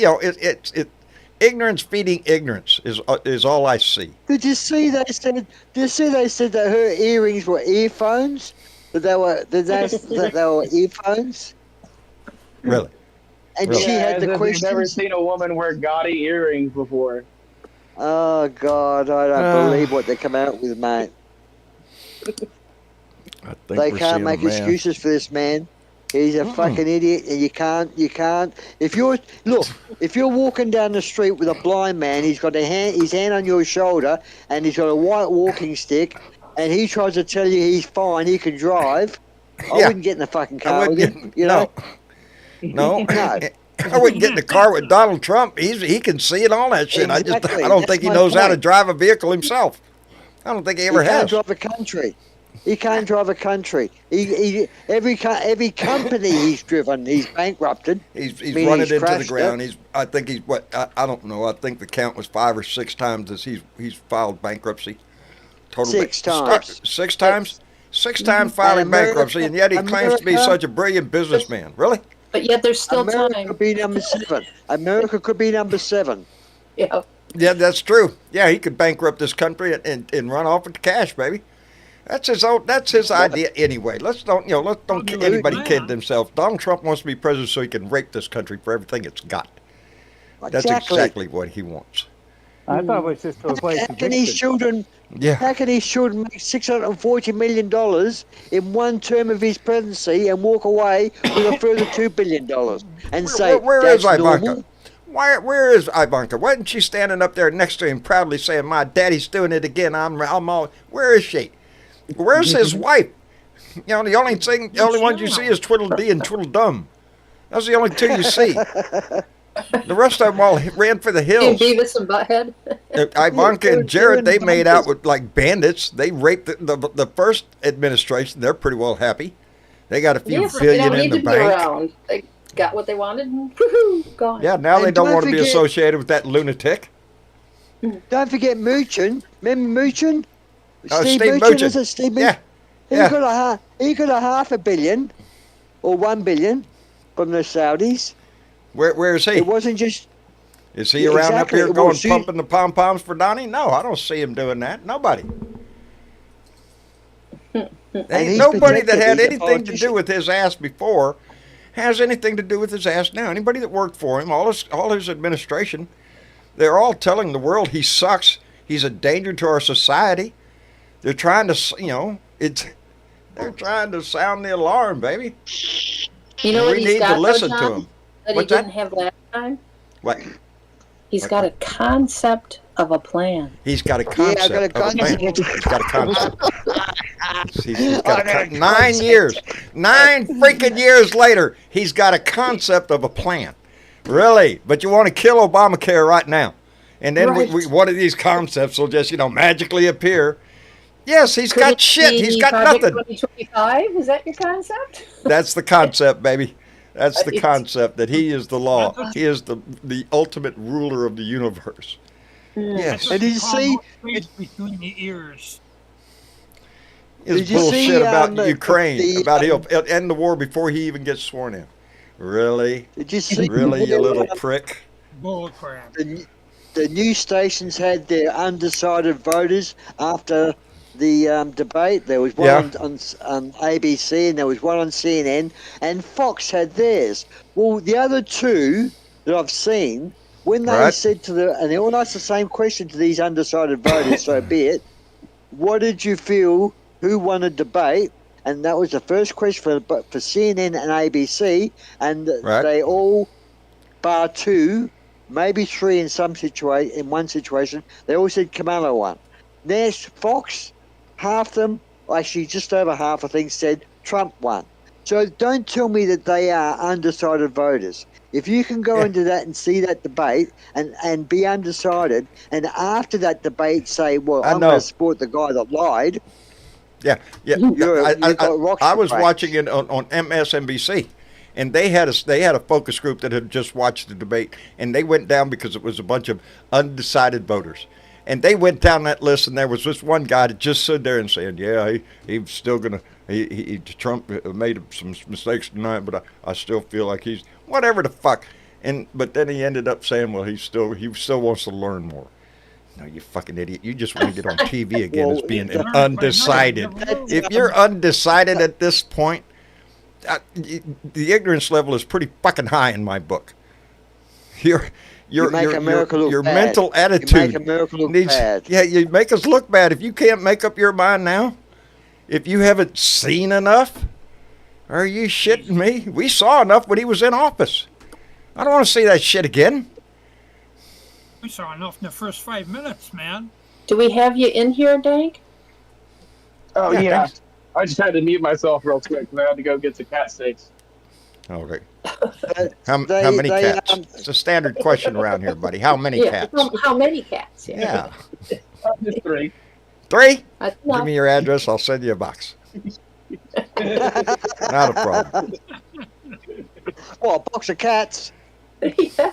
ignorance feeding ignorance is all I see.
Did you see they said? That her earrings were earphones? That they were earphones?
Really.
And
Really?
she had
as
the
if you've never
questions.
seen a woman wear gaudy earrings before.
Oh God, I don't believe what they come out with, mate.
I think
They
we're
can't
seeing
make
a man.
excuses for this man. He's a fucking idiot, and you can't. If you're walking down the street with a blind man, he's got his hand on your shoulder, and he's got a white walking stick, and he tries to tell you he's fine, he can drive. I
Yeah.
wouldn't get in the fucking
I
car with
wouldn't
him.
get, no.
No.
I wouldn't get in the car with Donald Trump. He can see it, all that shit.
Exactly.
I don't
That's
think he
my
knows how to
point.
drive a vehicle himself. I don't think he ever
He can't
has.
drive a country. He can't drive a country. Every company he's driven, he's bankrupted.
He's
meaning
run
he's
it into the
crashed
ground.
it.
I think he's what I don't know. I think the count was 5 or 6 times as he's filed bankruptcy. Total
6 times.
6 times. 6 times filing
America-
bankruptcy, and yet he claims to be
America-
such a brilliant businessman. Really?
But yet there's still
America
time.
could be number 7. America could be number 7.
Yeah.
Yeah, that's true. Yeah, he could bankrupt this country and run off with the cash, baby. That's his own. That's his idea anyway. Let's don't
Probably
anybody
like
kid
that.
themselves. Donald Trump wants to be president so he can rape this country for everything it's got. That's
Exactly.
exactly what he wants.
I thought it was just to avoid
How can these
conviction.
children?
Yeah.
How can these children make $640 million in one term of his presidency and walk away with a further $2 billion and say
Where
that's
is Ivanka?
normal?
Where is Ivanka? Why isn't she standing up there next to him proudly saying, "My daddy's doing it again"? I'm all. Where is she? Where's his wife? You know, the only ones you see is Twiddledee and Twiddledum. Those are the only two you see. The rest of them all ran for the
And
hills.
Beavis and Butthead.
Ivanka and Jared, they
doing
made out
bumpers.
with like bandits. They raped the first administration. They're pretty well happy. They got a few
Yes, they
billion
don't
in
need
the
to be
bank.
around. They got what they wanted and woohoo, gone.
Yeah, now they
And
don't
don't
want to be
forget-
associated with that lunatic.
Don't forget Muchin. Remember Muchin?
Steve
Muchin,
Mnuchin.
is it Steve
Yeah,
He
yeah.
got a half a billion or 1 billion from the Saudis.
Where is he?
It wasn't just
Is he
Yeah,
around
exactly.
up here
Well,
going
see-
pumping the pom poms for Donnie? No, I don't see him doing that. Nobody. Ain't
he's
nobody that
protected.
had
He's a
anything to
politician.
do with his ass before has anything to do with his ass now. Anybody that worked for him, all his administration, they're all telling the world he sucks. He's a danger to our society. They're trying to, they're trying to sound the alarm, baby.
You know what
We
he's
need
got,
to
though,
listen to
John,
him.
that
What's
he
that?
didn't have last time?
What?
He's got a concept of a plan.
He's got a
I
concept
got a
of a plan.
concept.
He's got a concept. He's got 9 years. 9 freaking years later, he's got a concept of a plan. Really? But you want to kill Obamacare right now. And then
Right.
one of these concepts will just, magically appear. Yes, he's
Could
got
it
shit.
be
He's got
Project
nothing.
2025? Is that your concept?
That's the concept, baby. That's the
Right.
concept that he is the law. He is the ultimate ruler of the universe. Yes.
And did you see-
Space between the ears.
His
Did you see,
bullshit about
the-
Ukraine,
the,
about he'll end the war before he even gets sworn in. Really?
Did you see?
Really, you little prick?
Bullcrap.
The news stations had their undecided voters after the debate. There was one
Yeah.
on ABC and there was one on CNN, and Fox had theirs. Well, the other two that I've seen, when they
Right.
said and they all asked the same question to these undecided voters, so be it. What did you feel? Who won a debate? And that was the first question for CNN and ABC, and
Right.
they all, bar two, maybe three in one situation, they all said Kamala won. Next, Fox, half them, actually just over half, I think, said Trump won. So don't tell me that they are undecided voters. If you can go into that and see that debate and be undecided, and after that debate say, well,
I
I'm
know.
going to support the guy that lied,
Yeah.
You're- you've got rocks
I
to
was
crack.
watching it on MSNBC, and they had a focus group that had just watched the debate, and they went down because it was a bunch of undecided voters. And they went down that list, and there was this one guy that just stood there and said, "Yeah, he's still gonna. Trump made some mistakes tonight, but I still feel like he's whatever the fuck." But then he ended up saying, "Well, he still wants to learn more." No, you fucking idiot! You just want to get on TV again
Well,
as being
Learn by
undecided.
knowing.
If you're undecided at this point, the ignorance level is pretty fucking high in my book. Your
make America look
your
bad.
mental
You
attitude
make America look
needs.
bad.
Yeah, you make us look bad. If you can't make up your mind now, if you haven't seen enough, are you shitting me? We saw enough when he was in office. I don't want to see that shit again.
We saw enough in the first 5 minutes, man.
Do we have you in here, Dank?
Oh
Yeah,
yeah.
thanks.
I just had to mute myself real quick because I had to go get the cat steaks.
Okay.
But
How
they-
many
they,
cats?
um,
It's a standard question around here, buddy. How many
Yeah.
cats?
How many cats?
Yeah.
Just 3.
3?
That's
Give
enough.
me your address. I'll send you a box. Not a problem.
Well, a box of cats.
Yeah.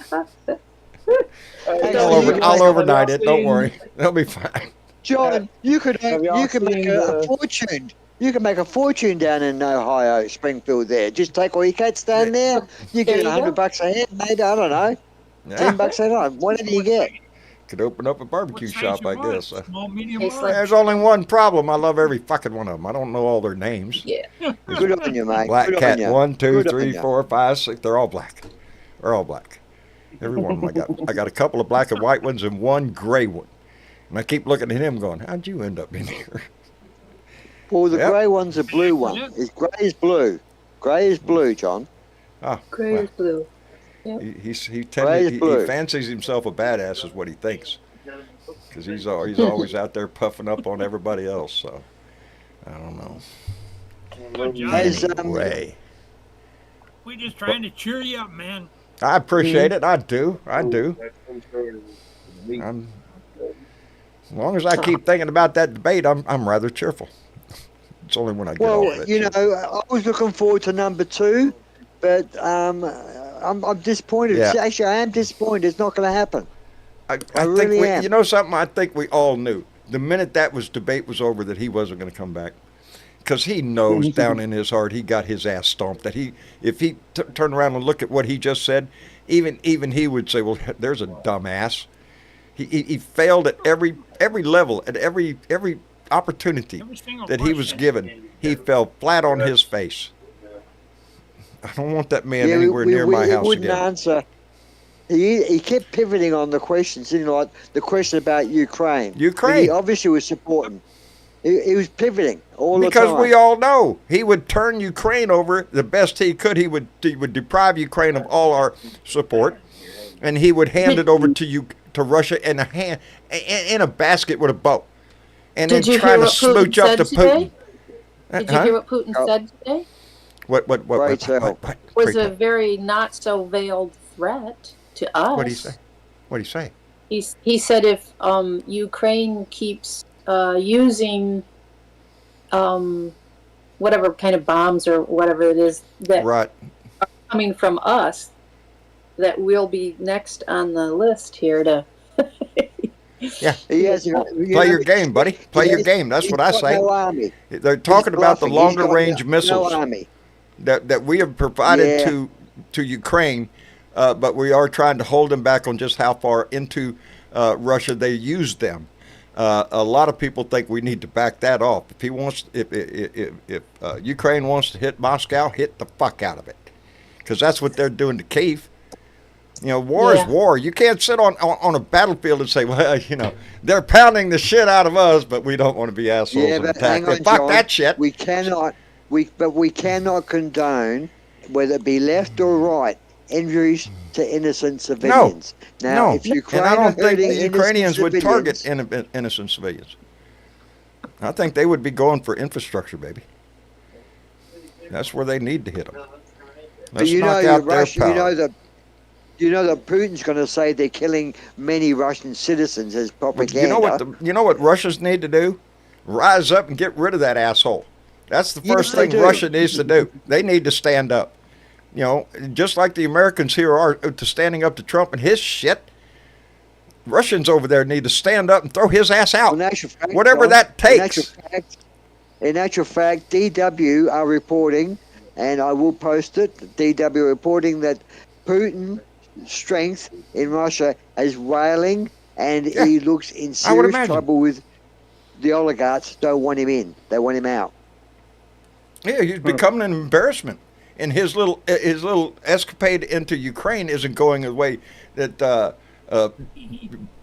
I'll overnight it. Don't worry. It'll be fine.
John, you could
Have y'all
make
seen
a
the-
fortune. You can make a fortune down in Ohio, Springfield. There, just take all your cats down there. You
There
get
you go.
$100 a head, maybe. I don't know,
Yeah.
$10 a head. Whatever you get.
Could open up a barbecue
What size
shop,
you
I
want?
guess.
Small, medium,
Tastes
large.
There's only one problem. I love every fucking one of them. I don't know all their names.
Yeah.
Good on you, mate.
Black
Good on
cat,
you.
1, 2,
Good on
3,
ya.
4, 5, 6. They're all black. They're all black. Every one of them I got. I got a couple of black and white ones and one gray one. And I keep looking at him going, how'd you end up in here?
Well, the
Yep.
grey one's a blue one. It's grey is blue. Grey is blue, John.
Oh,
Gray
well,
is blue.
he
Gray is
he
blue.
fancies himself a badass is what he thinks. Because he's always out there puffing up on everybody else. So, I don't know.
Good job.
Has,
Anyway.
We're just trying to cheer you up, man.
I appreciate it. I do. As long as I keep thinking about that debate, I'm rather cheerful. It's only when I get off
Well,
it.
you know, I was looking forward to number 2, but I'm disappointed.
Yeah.
Actually, I am disappointed. It's not going to happen.
I
really
think
am.
you know something. I think we all knew the minute that debate was over that he wasn't going to come back, because he knows down in his heart he got his ass stomped. That if he turned around and looked at what he just said, even he would say, "Well, there's a dumbass." He failed at every level, at every opportunity
Every single
that he was
question.
given. He fell flat on his face. I don't want that man
Yeah,
anywhere near my
he
house
wouldn't
again.
answer. He kept pivoting on the questions, didn't he? Like the question about Ukraine.
Ukraine.
He obviously was supporting. He was pivoting all the
Because
time.
we all know he would turn Ukraine over the best he could. He would deprive Ukraine of all our support, and he would hand it over to Russia in a basket with a bow, and
Did
then
you
try
hear
to
what Putin
smooch up
said
to
today?
Putin.
Did you hear what Putin said today?
What?
Pray tell.
Was
Pray
a
tell.
very not so veiled threat to us.
What'd he say? What'd he say?
He said if Ukraine keeps using whatever kind of bombs or whatever it is that
Right.
are coming from us, that we'll be next on the list here to.
Yeah.
He has,
Play your game, buddy. Play your game. That's what I
he's got
say.
No army.
They're talking
He's
about the
bluffing. He's
longer
got
range
no
missiles
army.
that we have provided
Yeah.
to Ukraine, but we are trying to hold them back on just how far into Russia they use them. A lot of people think we need to back that off. If Ukraine wants to hit Moscow, hit the fuck out of it, because that's what they're doing to Kyiv. You know, war is war. You can't sit on a battlefield and say, well, you know, they're pounding the shit out of us, but we don't want to be assholes
Yeah,
and
but
attack
hang
them.
on,
Fuck
John.
that shit.
We cannot condone, whether it be left or right, injuries to innocent civilians. Now,
No,
if Ukraine
and I
are
don't think
hurting
the Ukrainians would
civilians-
target innocent civilians. I think they would be going for infrastructure, baby. That's where they need to hit them.
But
Let's
you know,
knock out their
Russia,
power.
you know that Putin's going to say they're killing many Russian citizens as propaganda.
You know what Russians need to do? Rise up and get rid of that asshole. That's the
Yes,
first
they
thing
do.
Russia needs to do. They need to stand up. You know, just like the Americans here are to standing up to Trump and his shit. Russians over there need to stand up and throw his ass out.
In actual fact,
Whatever
John,
that takes.
In actual fact, DW are reporting, and I will post it, DW reporting that Putin's strength in Russia is wailing, and
Yeah,
he looks in
I would
serious
imagine.
trouble with the oligarchs. Don't want him in. They want him out.
Yeah, he's becoming an embarrassment. And his little escapade into Ukraine isn't going the way that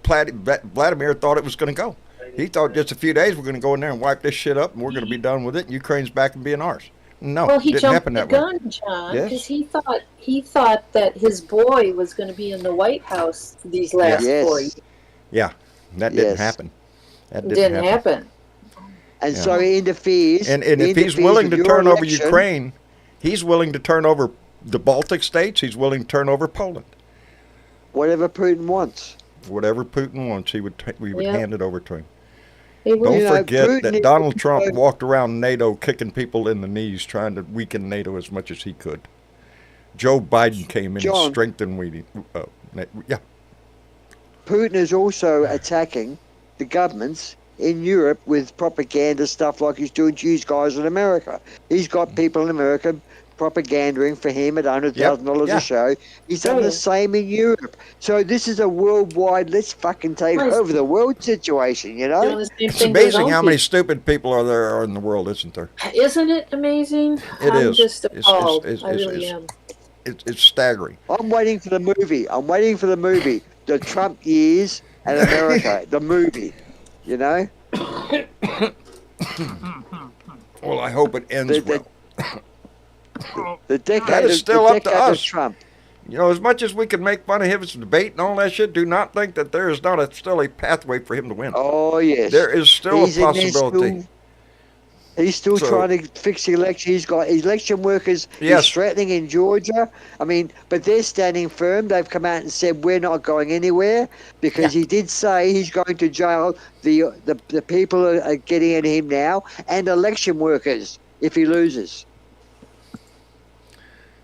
Vladimir thought it was going to go. He thought just a few days we're going to go in there and wipe this shit up and we're going to be done with it and Ukraine's back and being ours. No,
Well,
it
he
didn't
jumped
happen
the
that way.
gun, John,
Yes.
because he thought that his boy was going to be in the White House these last
Yes.
4 years.
Yeah, that didn't
Yes.
happen. That
Didn't happen.
And
Yeah.
so he interferes.
And if he's
interferes
willing to
with your
turn over
election.
Ukraine, he's willing to turn over the Baltic states. He's willing to turn over Poland.
Whatever Putin wants.
Whatever Putin wants, we would
Yeah.
hand it over to him.
He was,
Don't
You know,
forget
Putin
that
is-
Donald Trump walked around NATO kicking people in the knees, trying to weaken NATO as much as he could. Joe Biden came in
John.
and strengthened yeah.
Putin is also attacking the governments in Europe with propaganda stuff like he's doing to you guys in America. He's got people in America propagandering for him at $100,000
Yeah.
a show. He's done
Oh, yeah.
the same in Europe. So this is a worldwide, let's fucking take
Nice.
over the world situation, you know?
Doing the same
It's
thing to his
amazing
own
how many
people.
stupid people are in the world, isn't there?
Isn't it amazing?
It
I'm
is.
just
It's-
appalled.
it's-
I really
it's-
am.
It's staggering.
I'm waiting for the movie. The Trump years and America, the movie, you know?
Well, I hope it ends
The-
well.
Oh,
The decade,
That is
of,
still
the
up to
decade
us.
of Trump.
You know, as much as we can make fun of his debate and all that shit, do not think that there is not still a pathway for him to win.
Oh, yes.
There is still
He's
a
in there
possibility.
He's still
So-
trying to fix the election. He's got election workers
Yes.
he's threatening in Georgia. I mean, but they're standing firm. They've come out and said we're not going anywhere because he did say he's going to jail. The people are getting at him now and election workers if he loses.
We're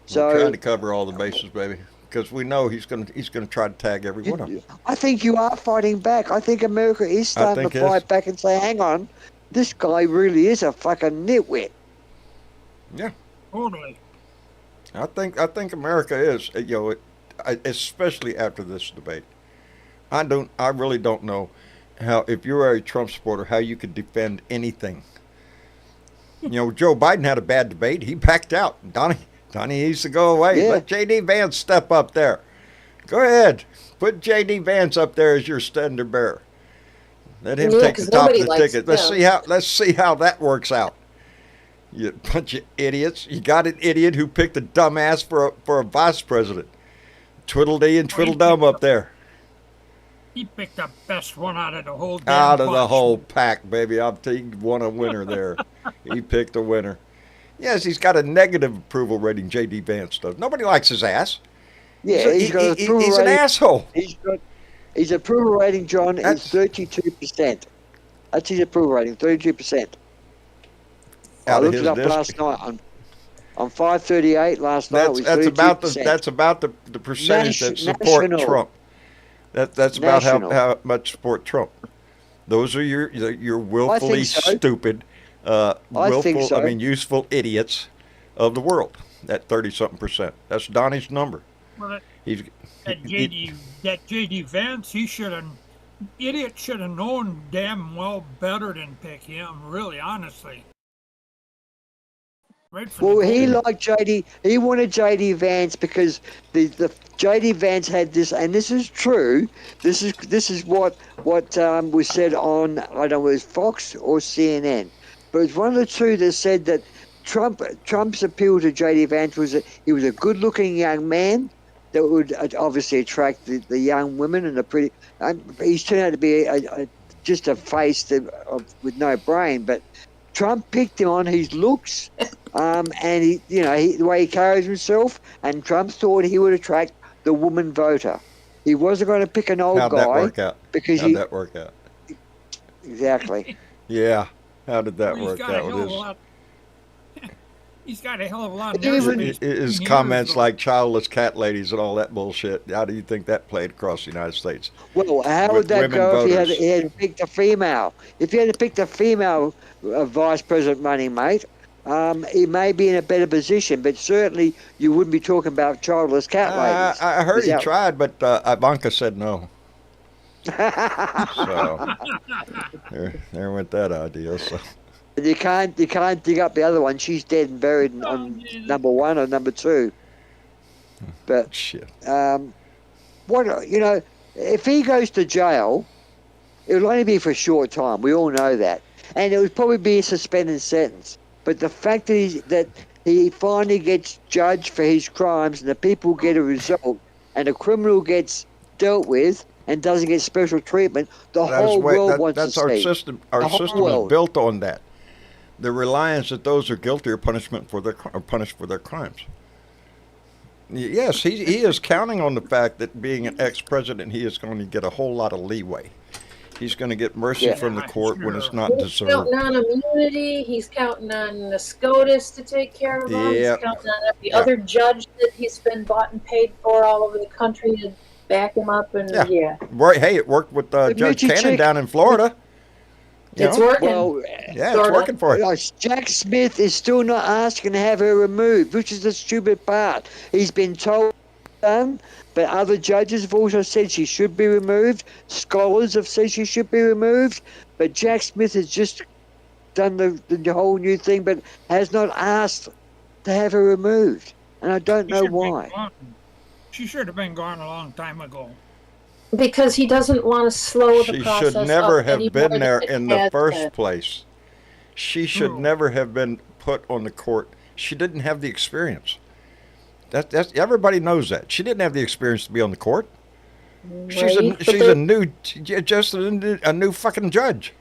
So
trying to cover all the bases, baby, because we know he's gonna try to tag every one of them.
I think you are fighting back. I think America is starting
think
to
it is.
fight back and say, hang on, this guy really is a fucking nitwit.
totally.
I think America is, especially after this debate. I really don't know how, if you're a Trump supporter, how you could defend anything. Joe Biden had a bad debate. He backed out. Donnie needs to go away.
Yeah.
Let J.D. Vance step up there. Go ahead. Put J.D. Vance up there as your standard bearer. Let him
Yeah,
take
'cause
the top of
nobody
the
likes
ticket.
him.
Let's see how that works out. You bunch of idiots. You got an idiot who picked a dumbass for a vice president. Twiddledee and Twiddledum up there.
He picked the best one out of the whole damn
Out of the
bunch.
whole pack, baby. He won a winner there. He picked a winner. Yes, he's got a negative approval rating, J.D. Vance does. Nobody likes his ass.
Yeah, he's got an approval
He's an
rating.
asshole.
His approval rating, John,
That's-
is 32%. That's his approval rating, 32%. I
Out of
looked
his
it up
district.
last night on 538 last night. It was 32%.
That's about the percentage that support
National.
Trump. That's about
National.
how much support Trump. Those are your willfully
so.
stupid,
think so.
useful idiots of the world. That 30-something%. That's Donnie's number.
Well,
He's
that JD Vance, idiot should have known damn well better than pick him. Really, honestly. Right from
Well,
the
he
beginning.
liked JD. He wanted JD Vance because the JD Vance had this, and this is true. This is what was said on, I don't know, it was Fox or CNN, but it's one of the two that said that Trump's appeal to JD Vance was that he was a good-looking young man that would obviously attract the young women and the pretty. He's turned out to be just a face with no brain, but Trump picked him on his looks. And the way he carries himself, and Trump thought he would attract the woman voter. He wasn't going to pick an old
how'd
guy
that work out?
because
How'd that work out?
Exactly.
Yeah. How did that
He's
work
got a
out
hell
with
of a
his?
lot. He's got a hell of a lot of
Even-
nerve space
His
between
comments
ears,
like childless cat ladies and all that bullshit. How do you think that played across the United States?
Well, how
With
would that
women
go if
voters.
he had picked a female? If he had picked a female vice president running mate, he may be in a better position, but certainly you wouldn't be talking about childless cat ladies.
I heard
Is
he
that-
tried, but Ivanka said no. So there went that idea. So
You can't dig up the other one. She's dead and buried on number 1 or number 2. But
shit.
if he goes to jail, it'll only be for a short time. We all know that, and it would probably be a suspended sentence. But the fact that he finally gets judged for his crimes, and the people get a result, and the criminal gets dealt with and doesn't get special treatment, the whole world wants
that's
to
our
see.
system. Our
The whole
system is
world.
built on that. The reliance that those are guilty are punished for their crimes. Yes, he is counting on the fact that being an ex-president, he is going to get a whole lot of leeway. He's going to get mercy
Yeah.
from the court when it's not
He's
deserved.
counting on immunity. He's counting on the SCOTUS to take care of him.
Yeah.
He's counting on every
Yeah.
other judge that he's been bought and paid for all over the country to back him up. And
Yeah.
yeah.
Right, hey, it worked with Judge
Mitchie
Cannon
Chick-
down in Florida. You
It's
know?
working.
Well,
Yeah,
sorta.
it's working for it.
Jack Smith is still not asking to have her removed, which is the stupid part. He's been told done, but other judges have also said she should be removed. Scholars have said she should be removed, but Jack Smith has just done the whole new thing, but has not asked to have her removed, and I don't
She
know
should have been
why.
gone. She should have been gone a long time ago.
Because he doesn't want to slow the
She
process
should never
up
have
any
been
more
there
than it
in the
has
first
been.
place. She should
True.
never have been put on the court. She didn't have the experience. That's everybody knows that. She didn't have the experience to be on the court. She's
Right? But
a new, just a new fucking judge.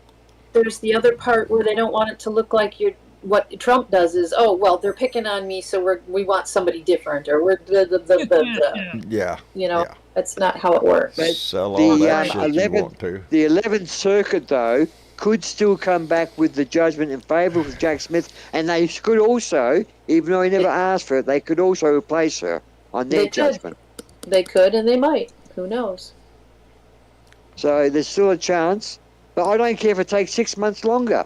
there's the other part where they don't want it to look like you're. What Trump does is, oh well, they're picking on me, so we want somebody different, or we're the.
Yeah.
You know,
Yeah.
that's not how it works.
But
Sell all
the
that shit you
11th
want to.
the 11th Circuit, though, could still come back with the judgment in favour of Jack Smith, and they could also, even though he never asked for it, they could also replace her on their
They could.
judgment.
They could, and they might. Who knows?
So there's still a chance, but I don't care if it takes 6 months longer.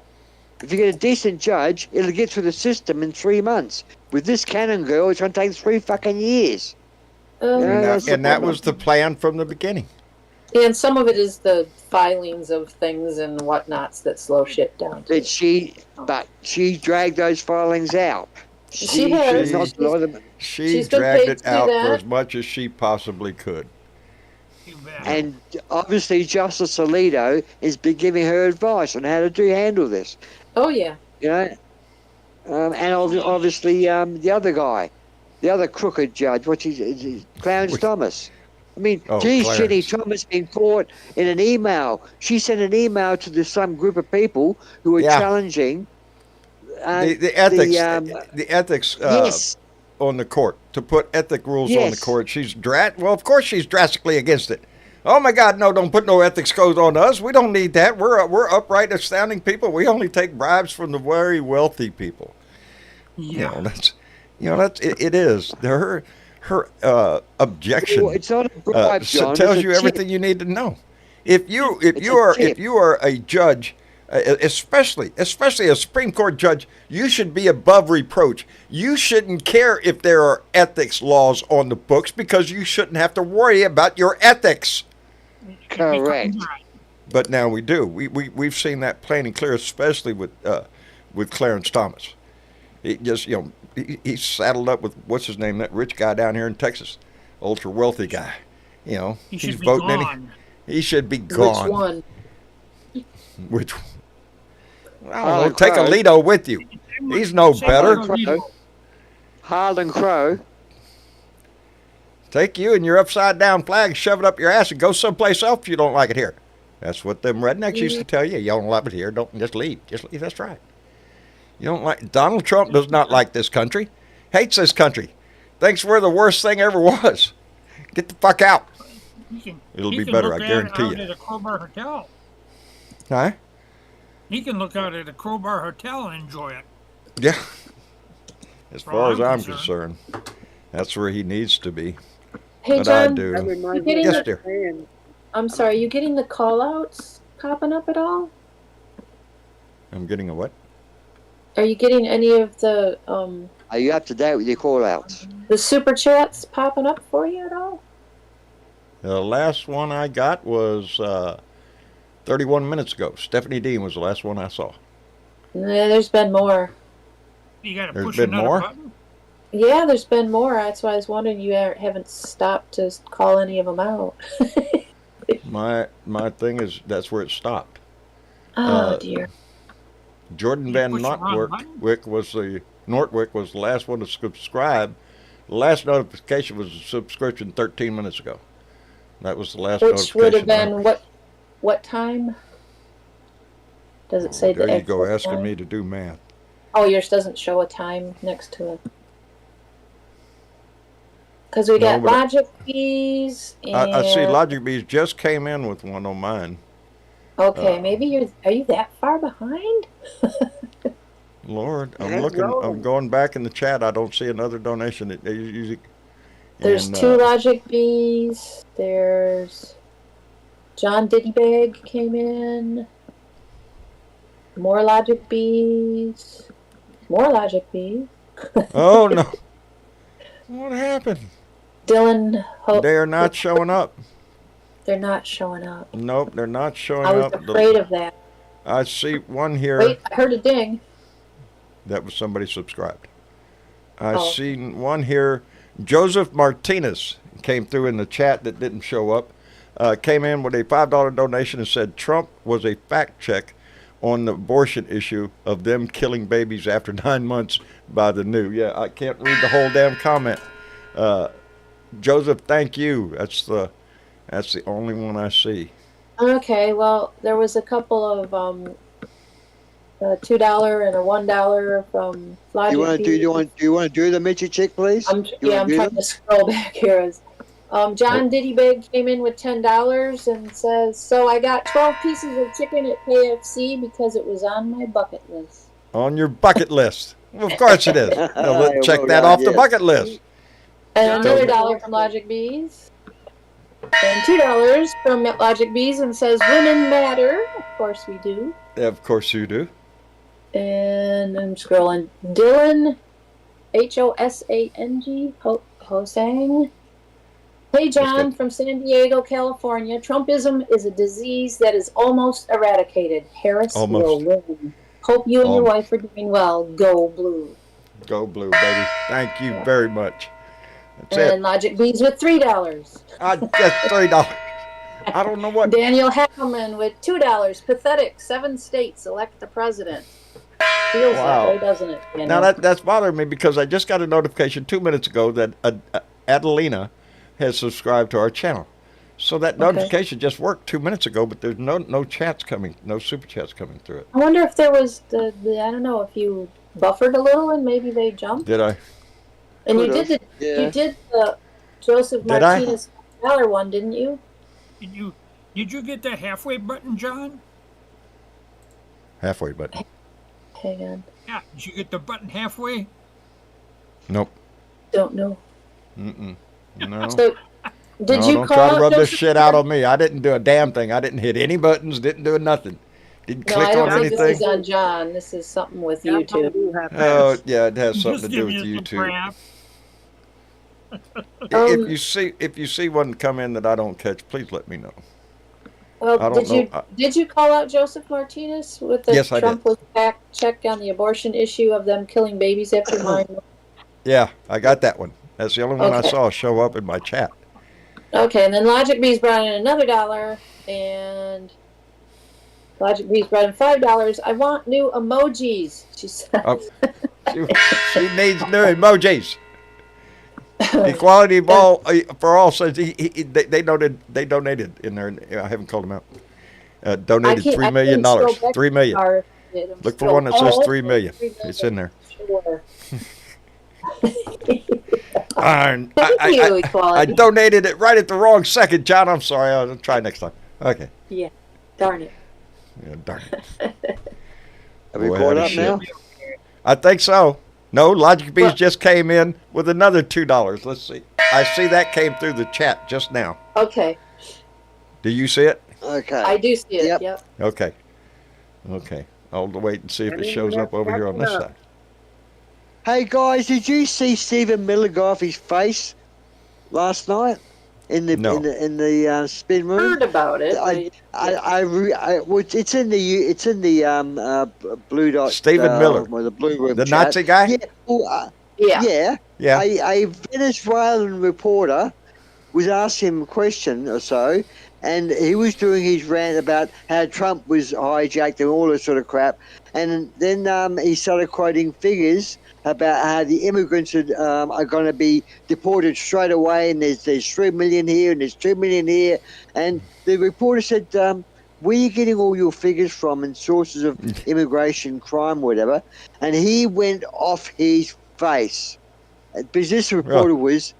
If you get a decent judge, it'll get through the system in 3 months. With this Cannon girl, it's going to take 3 fucking years. Yeah, that's the
And that
problem.
was the plan from the beginning.
And some of it is the filings of things and whatnots that slow shit down.
But she dragged those filings out.
She has.
should not
She's-
let them-
She
She's been
dragged
paid
it
to do
out for
that.
as much as she possibly could.
You bet.
And obviously, Justice Alito has been giving her advice on how to handle this.
Oh yeah.
You know, and obviously the other guy, the other crooked judge, Clarence Thomas. I mean,
Oh,
geez,
Clarence.
Jenny Thomas been caught in an email. She sent an email to some group of people who were
Yeah.
challenging
The ethics, the ethics
yes,
on the court, to put ethic rules on the
Yes.
court. Well, of course she's drastically against it. Oh my God, no! Don't put no ethics code on us. We don't need that. We're upright, astounding people. We only take bribes from the very wealthy people.
Yeah.
It is her objection.
well, it's not a bribe, John.
tells
it's
you
a tip.
everything you need to know. If you
It's a tip.
are a judge, especially a Supreme Court judge, you should be above reproach. You shouldn't care if there are ethics laws on the books, because you shouldn't have to worry about your ethics.
Correct.
But now we do. We've seen that plain and clear, especially with Clarence Thomas. He just he's saddled up with what's his name, that rich guy down here in Texas, ultra wealthy guy.
He
He's
should be
voting
gone.
He should be gone.
Which one?
Which? I
Harlan
don't know. Take
Crow.
Alito with you. He's no
Same
better.
with Alito.
Harlan Crow.
Take you and your upside down flag, shove it up your ass, and go someplace else if you don't like it here. That's what them rednecks used to tell you. You don't like it here, don't just leave. Just leave. That's right. You don't like Donald Trump does not like this country. Hates this country. Thinks we're the worst thing ever was. Get the fuck out. It'll
He
be
can
better,
look
I
out
guarantee
at
you.
the Crowbar Hotel.
Huh?
He can look out at the Crowbar Hotel and enjoy it.
Yeah. As far as I'm
concerned.
concerned, that's where he needs to be.
Hey
But I
John,
do.
you getting
Yes,
the,
dear.
I'm sorry, you getting the call outs popping up at all?
I'm getting a what?
Are you getting any of the
Are you up to date with your call outs?
super chats popping up for you at all?
The last one I got was 31 minutes ago. Stephanie Dean was the last one I saw.
Nah, there's been more.
You got to
There's
push
been
another
more?
button.
Yeah, there's been more. That's why I was wondering you haven't stopped to call any of them out.
My thing is that's where it stopped.
Oh dear.
Jordan
You
Van
pushed the wrong button?
Nortwick was the last one to subscribe. The last notification was a subscription 13 minutes ago. That was the last
Which
notification.
would have been what time? Does it say the
There you go,
actual
asking
time?
me to do math.
Oh, yours doesn't show a time next to it. Because we
No,
got
but
logic fees and
I see Logic Bees just came in with one on mine.
okay, maybe are you that far behind?
Lord, I'm
That's
looking.
wrong.
I'm going back in the chat. I don't see another donation. They usually.
There's
and,
two logic bees. There's John Diddybag came in. More logic bees. More logic bees.
Oh no. What happened?
Dylan.
They are not showing up.
They're not showing up.
Nope, they're not showing
I was
up.
afraid of that.
I see one here.
Wait, I heard a ding.
That was somebody subscribed. I
Oh.
seen one here. Joseph Martinez came through in the chat that didn't show up. Came in with a $5 donation and said Trump was a fact check on the abortion issue of them killing babies after 9 months by the new. Yeah, I can't read the whole damn comment. Joseph, thank you. That's the only one I see.
Okay, well, there was a couple of $2 and a $1 from Logic.
Do you want to do the Mitchie chick, please?
I'm trying to scroll back here. John Diddy Big came in with $10 and says, "So I got 12 pieces of chicken at KFC because it was on my bucket list."
On your bucket list. Well, of course it is. Now, let's check that off the bucket list.
And another $1 from Logic Bees. And $2 from Logic Bees and says, "Women matter." Of course we do.
Of course you do.
And I'm scrolling. Dylan, Hosang, Hosang. Hey, John, from San Diego, California. Trumpism is a disease that is almost eradicated. Harris will win. Hope you and your wife are doing well. Go Blue.
Go Blue, baby. Thank you very much. That's
and
it.
Logic Bees with $3.
That's $3. I don't know what.
Daniel Hackelman with $2. Pathetic. 7 states elect the president. Feels that way, doesn't it? Daniel?
Now that's bothering me because I just got a notification 2 minutes ago that Adelina has subscribed to our channel. So that notification just worked 2 minutes ago, but there's no chats coming, no super chats coming through it.
I wonder if there was the I don't know, if you buffered a little and maybe they jumped.
Did I?
And you did the Joseph Martinez $1 one, didn't you?
Did you get the halfway button, John?
Halfway button.
Hang on.
Yeah, did you get the button halfway?
Nope.
Don't know.
No.
So, did you
don't
call
try to rub
Joseph
this shit out on me. I didn't do a damn thing. I didn't hit any buttons. Didn't do nothing. Didn't click
I don't
on
think
anything.
this is on John. This is something with YouTube.
Oh yeah, it has something to do with YouTube. If you see one come in that I don't catch, please let me know.
Well, did you call out Joseph Martinez with the
Yes, I
Trump
did.
was fact check on the abortion issue of them killing babies after 9 months?
Yeah, I got that one. That's the only one I
Okay.
saw show up in my chat.
Okay, and then Logic Bees brought in another $1, and Logic Bees brought in $5. I want new emojis, she said.
Oh, she needs new emojis. Equality for all says they donated in there. I haven't called them out. Donated $3 million. $3 million. Look for one that says $3 million. It's in there.
Sure.
I donated it right at the wrong second, John. I'm sorry. I'll try next time. Okay.
Yeah. Darn it.
Yeah, darn it.
Have we caught up now?
I think so. No, Logic Bees just came in with another $2. Let's see. I see that came through the chat just now.
Okay.
Do you see it?
Okay.
I do see it. Yep.
Okay. I'll wait and see if it shows up over here on this side.
Hey guys, did you see Stephen Miller go off his face last night in the spin room?
Heard about it.
It's in the Blue Dot.
Stephen Miller,
the Blue Room.
the
chat.
Nazi guy.
Yeah. Well, yeah. A Venezuelan reporter was asking him a question or so, and he was doing his rant about how Trump was hijacked and all this sort of crap, and then he started quoting figures about how the immigrants are going to be deported straight away, and there's 3 million here and there's 2 million here, and the reporter said, where are you getting all your figures from and sources of immigration crime, whatever? And he went off his face. Because this reporter was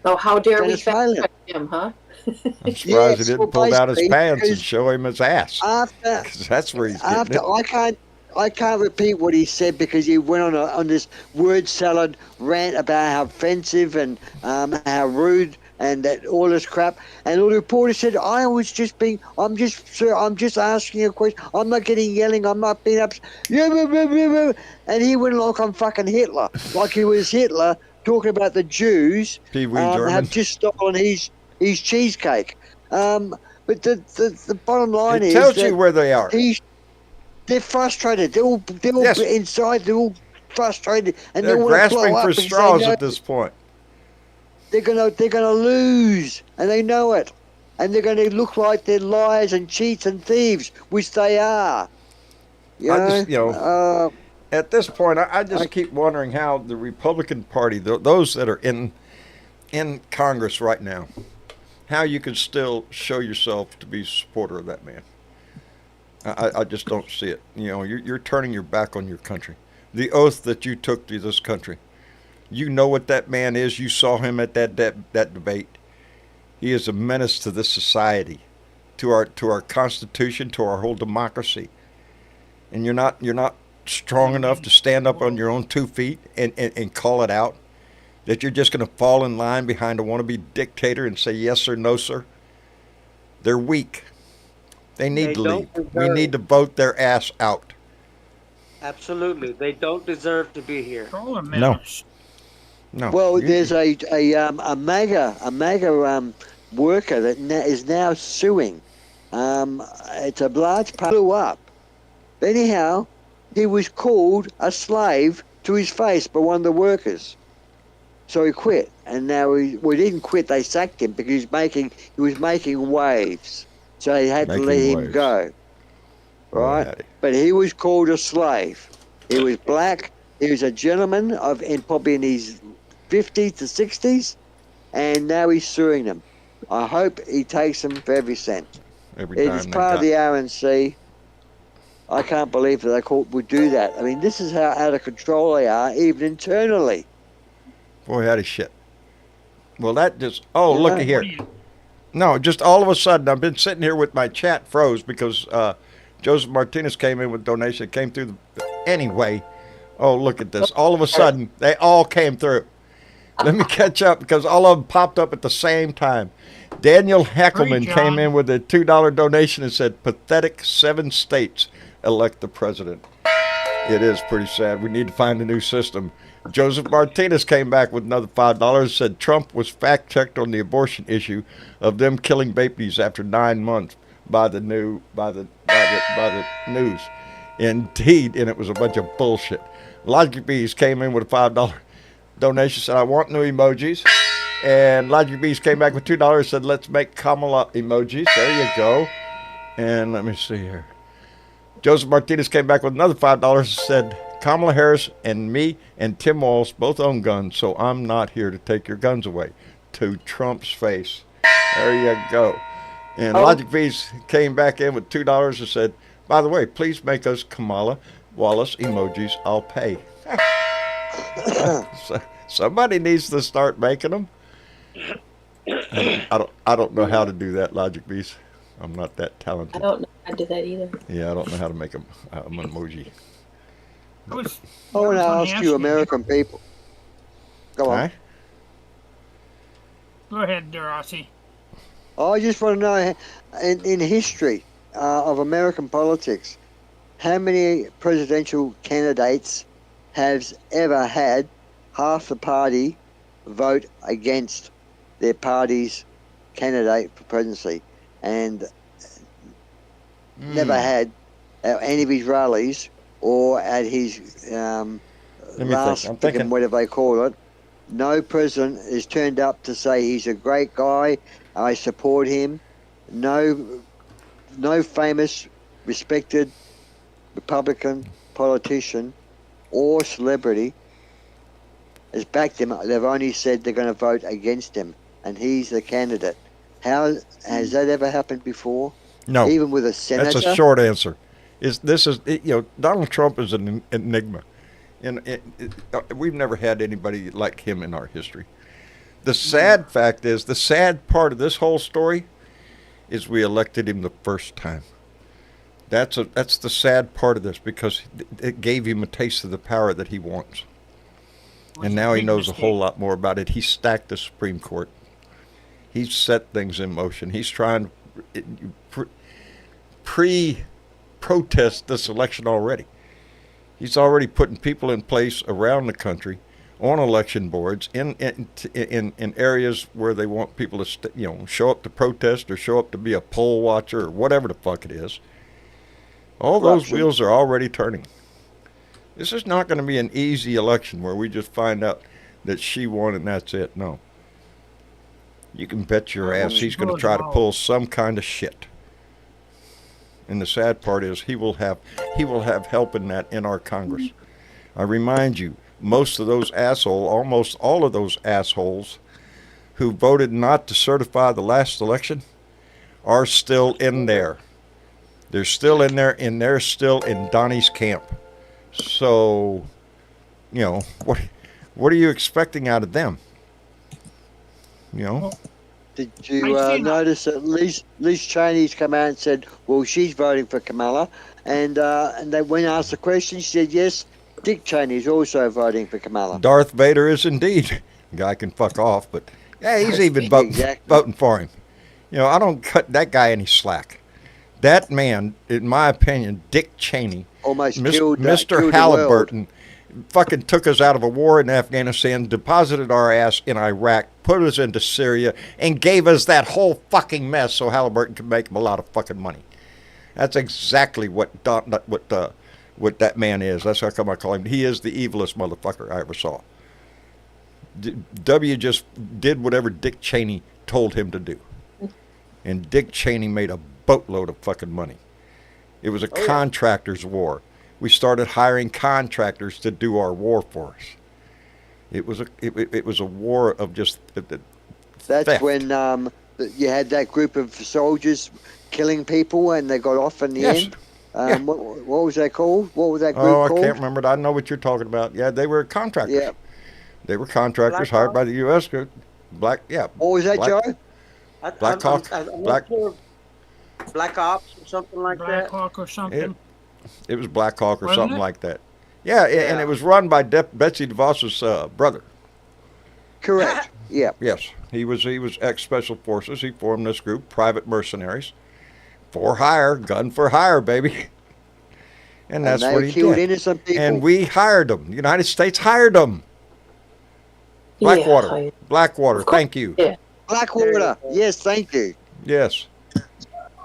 Oh, how dare we
Venezuelan.
fact check him, huh?
I'm surprised he didn't pull down his
basically,
pants and
because
show him his ass.
After
'Cause that's where he's getting it.
I can't repeat what he said because he went on this word salad rant about how offensive and how rude and that all this crap. And all the reporter said, I'm just asking a question. I'm not getting yelling. I'm not being upset. And he went like I'm fucking Hitler, like he was Hitler talking about the Jews
Pee Wee German.
have just stolen his cheesecake. But the bottom line
It
is
tells
that
you where they are.
they're frustrated. They're all
Yes.
inside. They're all frustrated, and
They're
they want to
grasping
blow up
for
and say,
straws
no,
at this point.
they're gonna lose, and they know it, and they're gonna look like they're liars and cheats and thieves, which they are.
At this point, I just keep wondering how the Republican Party, those that are in Congress right now, how you can still show yourself to be a supporter of that man. I just don't see it. You're turning your back on your country. The oath that you took to this country. You know what that man is. You saw him at that debate. He is a menace to this society, to our Constitution, to our whole democracy. And you're not strong enough to stand up on your own 2 feet and call it out. That you're just going to fall in line behind a wannabe dictator and say yes or no, sir. They're weak. They need to leave. We need to vote their ass out.
Absolutely, they don't deserve to be here.
No.
Well, there's a MAGA worker that is now suing. It's a large part blew up. Anyhow, he was called a slave to his face by one of the workers. So he quit, and now he didn't quit. They sacked him because he was making waves. So they had to let him go. Right? But he was called a slave. He was black. He was a gentleman probably in his 50s to 60s, and now he's suing them. I hope he takes them for every cent. It's part of the RNC. I can't believe that they would do that. I mean, this is how out of control they are, even internally.
Boy, howdy shit. Well, that just... Oh, look at here. No, just all of a sudden, I've been sitting here with my chat froze because Joseph Martinez came in with donation. It came through anyway. Oh, look at this. All of a sudden, they all came through. Let me catch up because all of them popped up at the same time. Daniel Heckelman came in with a $2 donation and said, pathetic 7 states elect the president. It is pretty sad. We need to find a new system. Joseph Martinez came back with another $5, said Trump was fact-checked on the abortion issue of them killing babies after 9 months by the news. Indeed, and it was a bunch of bullshit. Logic Bees came in with a $5 donation, said I want new emojis. And Logic Bees came back with $2, said let's make Kamala emojis. There you go. And let me see here. Joseph Martinez came back with another $5 and said Kamala Harris and me and Tim Walz both own guns, so I'm not here to take your guns away. To Trump's face. There you go. And Logic Bees came back in with $2 and said, by the way, please make us Kamala Wallace emojis. I'll pay. So, somebody needs to start making them. I don't know how to do that, Logic Bees. I'm not that talented.
I don't know how to do that either.
Yeah, I don't know how to make an emoji.
I want to ask you, American people. Go on.
Go ahead, Darossi.
I just want to know, in history of American politics, how many presidential candidates has ever had half the party vote against their party's candidate for presidency, and never had at any of his rallies or at his last whatever they call it. No president has turned up to say he's a great guy, I support him. No famous, respected Republican politician or celebrity has backed him. They've only said they're going to vote against him, and he's the candidate. How has that ever happened before?
No.
Even with a senator?
That's a short answer. Donald Trump is an enigma. And we've never had anybody like him in our history. The sad fact is, the sad part of this whole story is we elected him the first time. That's the sad part of this, because it gave him a taste of the power that he wants. And now he knows a whole lot more about it. He stacked the Supreme Court. He's set things in motion. He's trying to pre-protest this election already. He's already putting people in place around the country on election boards in areas where they want people to show up to protest or show up to be a poll watcher or whatever the fuck it is. All those wheels are already turning. This is not going to be an easy election where we just find out that she won and that's it. No. You can bet your ass he's going to try to pull some kind of shit. And the sad part is he will have help in that in our Congress. I remind you, almost all of those assholes who voted not to certify the last election are still in there. They're still in there, and they're still in Donnie's camp. So, what are you expecting out of them?
Did you notice that Liz Cheney's come out and said, well, she's voting for Kamala, and they when asked the question, she said yes. Dick Cheney's also voting for Kamala.
Darth Vader is indeed. The guy can fuck off, but yeah, he's even voting for him. I don't cut that guy any slack. That man, in my opinion, Dick Cheney,
almost killed
Mr. Halliburton, fucking took us out of a war in Afghanistan, deposited our ass in Iraq, put us into Syria, and gave us that whole fucking mess so Halliburton could make him a lot of fucking money. That's exactly what that man is. That's how come I call him. He is the evilest motherfucker I ever saw. W just did whatever Dick Cheney told him to do. And Dick Cheney made a boatload of fucking money. It was a contractors' war. We started hiring contractors to do our war for us. It was a war of just
That's
theft.
when you had that group of soldiers killing people and they got off in the end.
Yeah.
What was that called? What was that group called?
I can't remember. I know what you're talking about. Yeah, they were contractors.
Yeah.
They were contractors hired by the U.S.
What was that, Joe?
Black Hawk.
Black Ops or something like that.
Black Hawk or something.
It was Black Hawk or
Wasn't
something
it?
like that. Yeah, and it was run by Betsy DeVos's brother.
Correct. Yeah.
Yes, he was ex-Special Forces. He formed this group, private mercenaries, for hire, gun for hire, baby. And that's what he
killed
did.
innocent people.
And we hired them. The United States hired them. Blackwater. Blackwater. Thank you.
Yeah.
Blackwater. Yes, thank you.
Yes.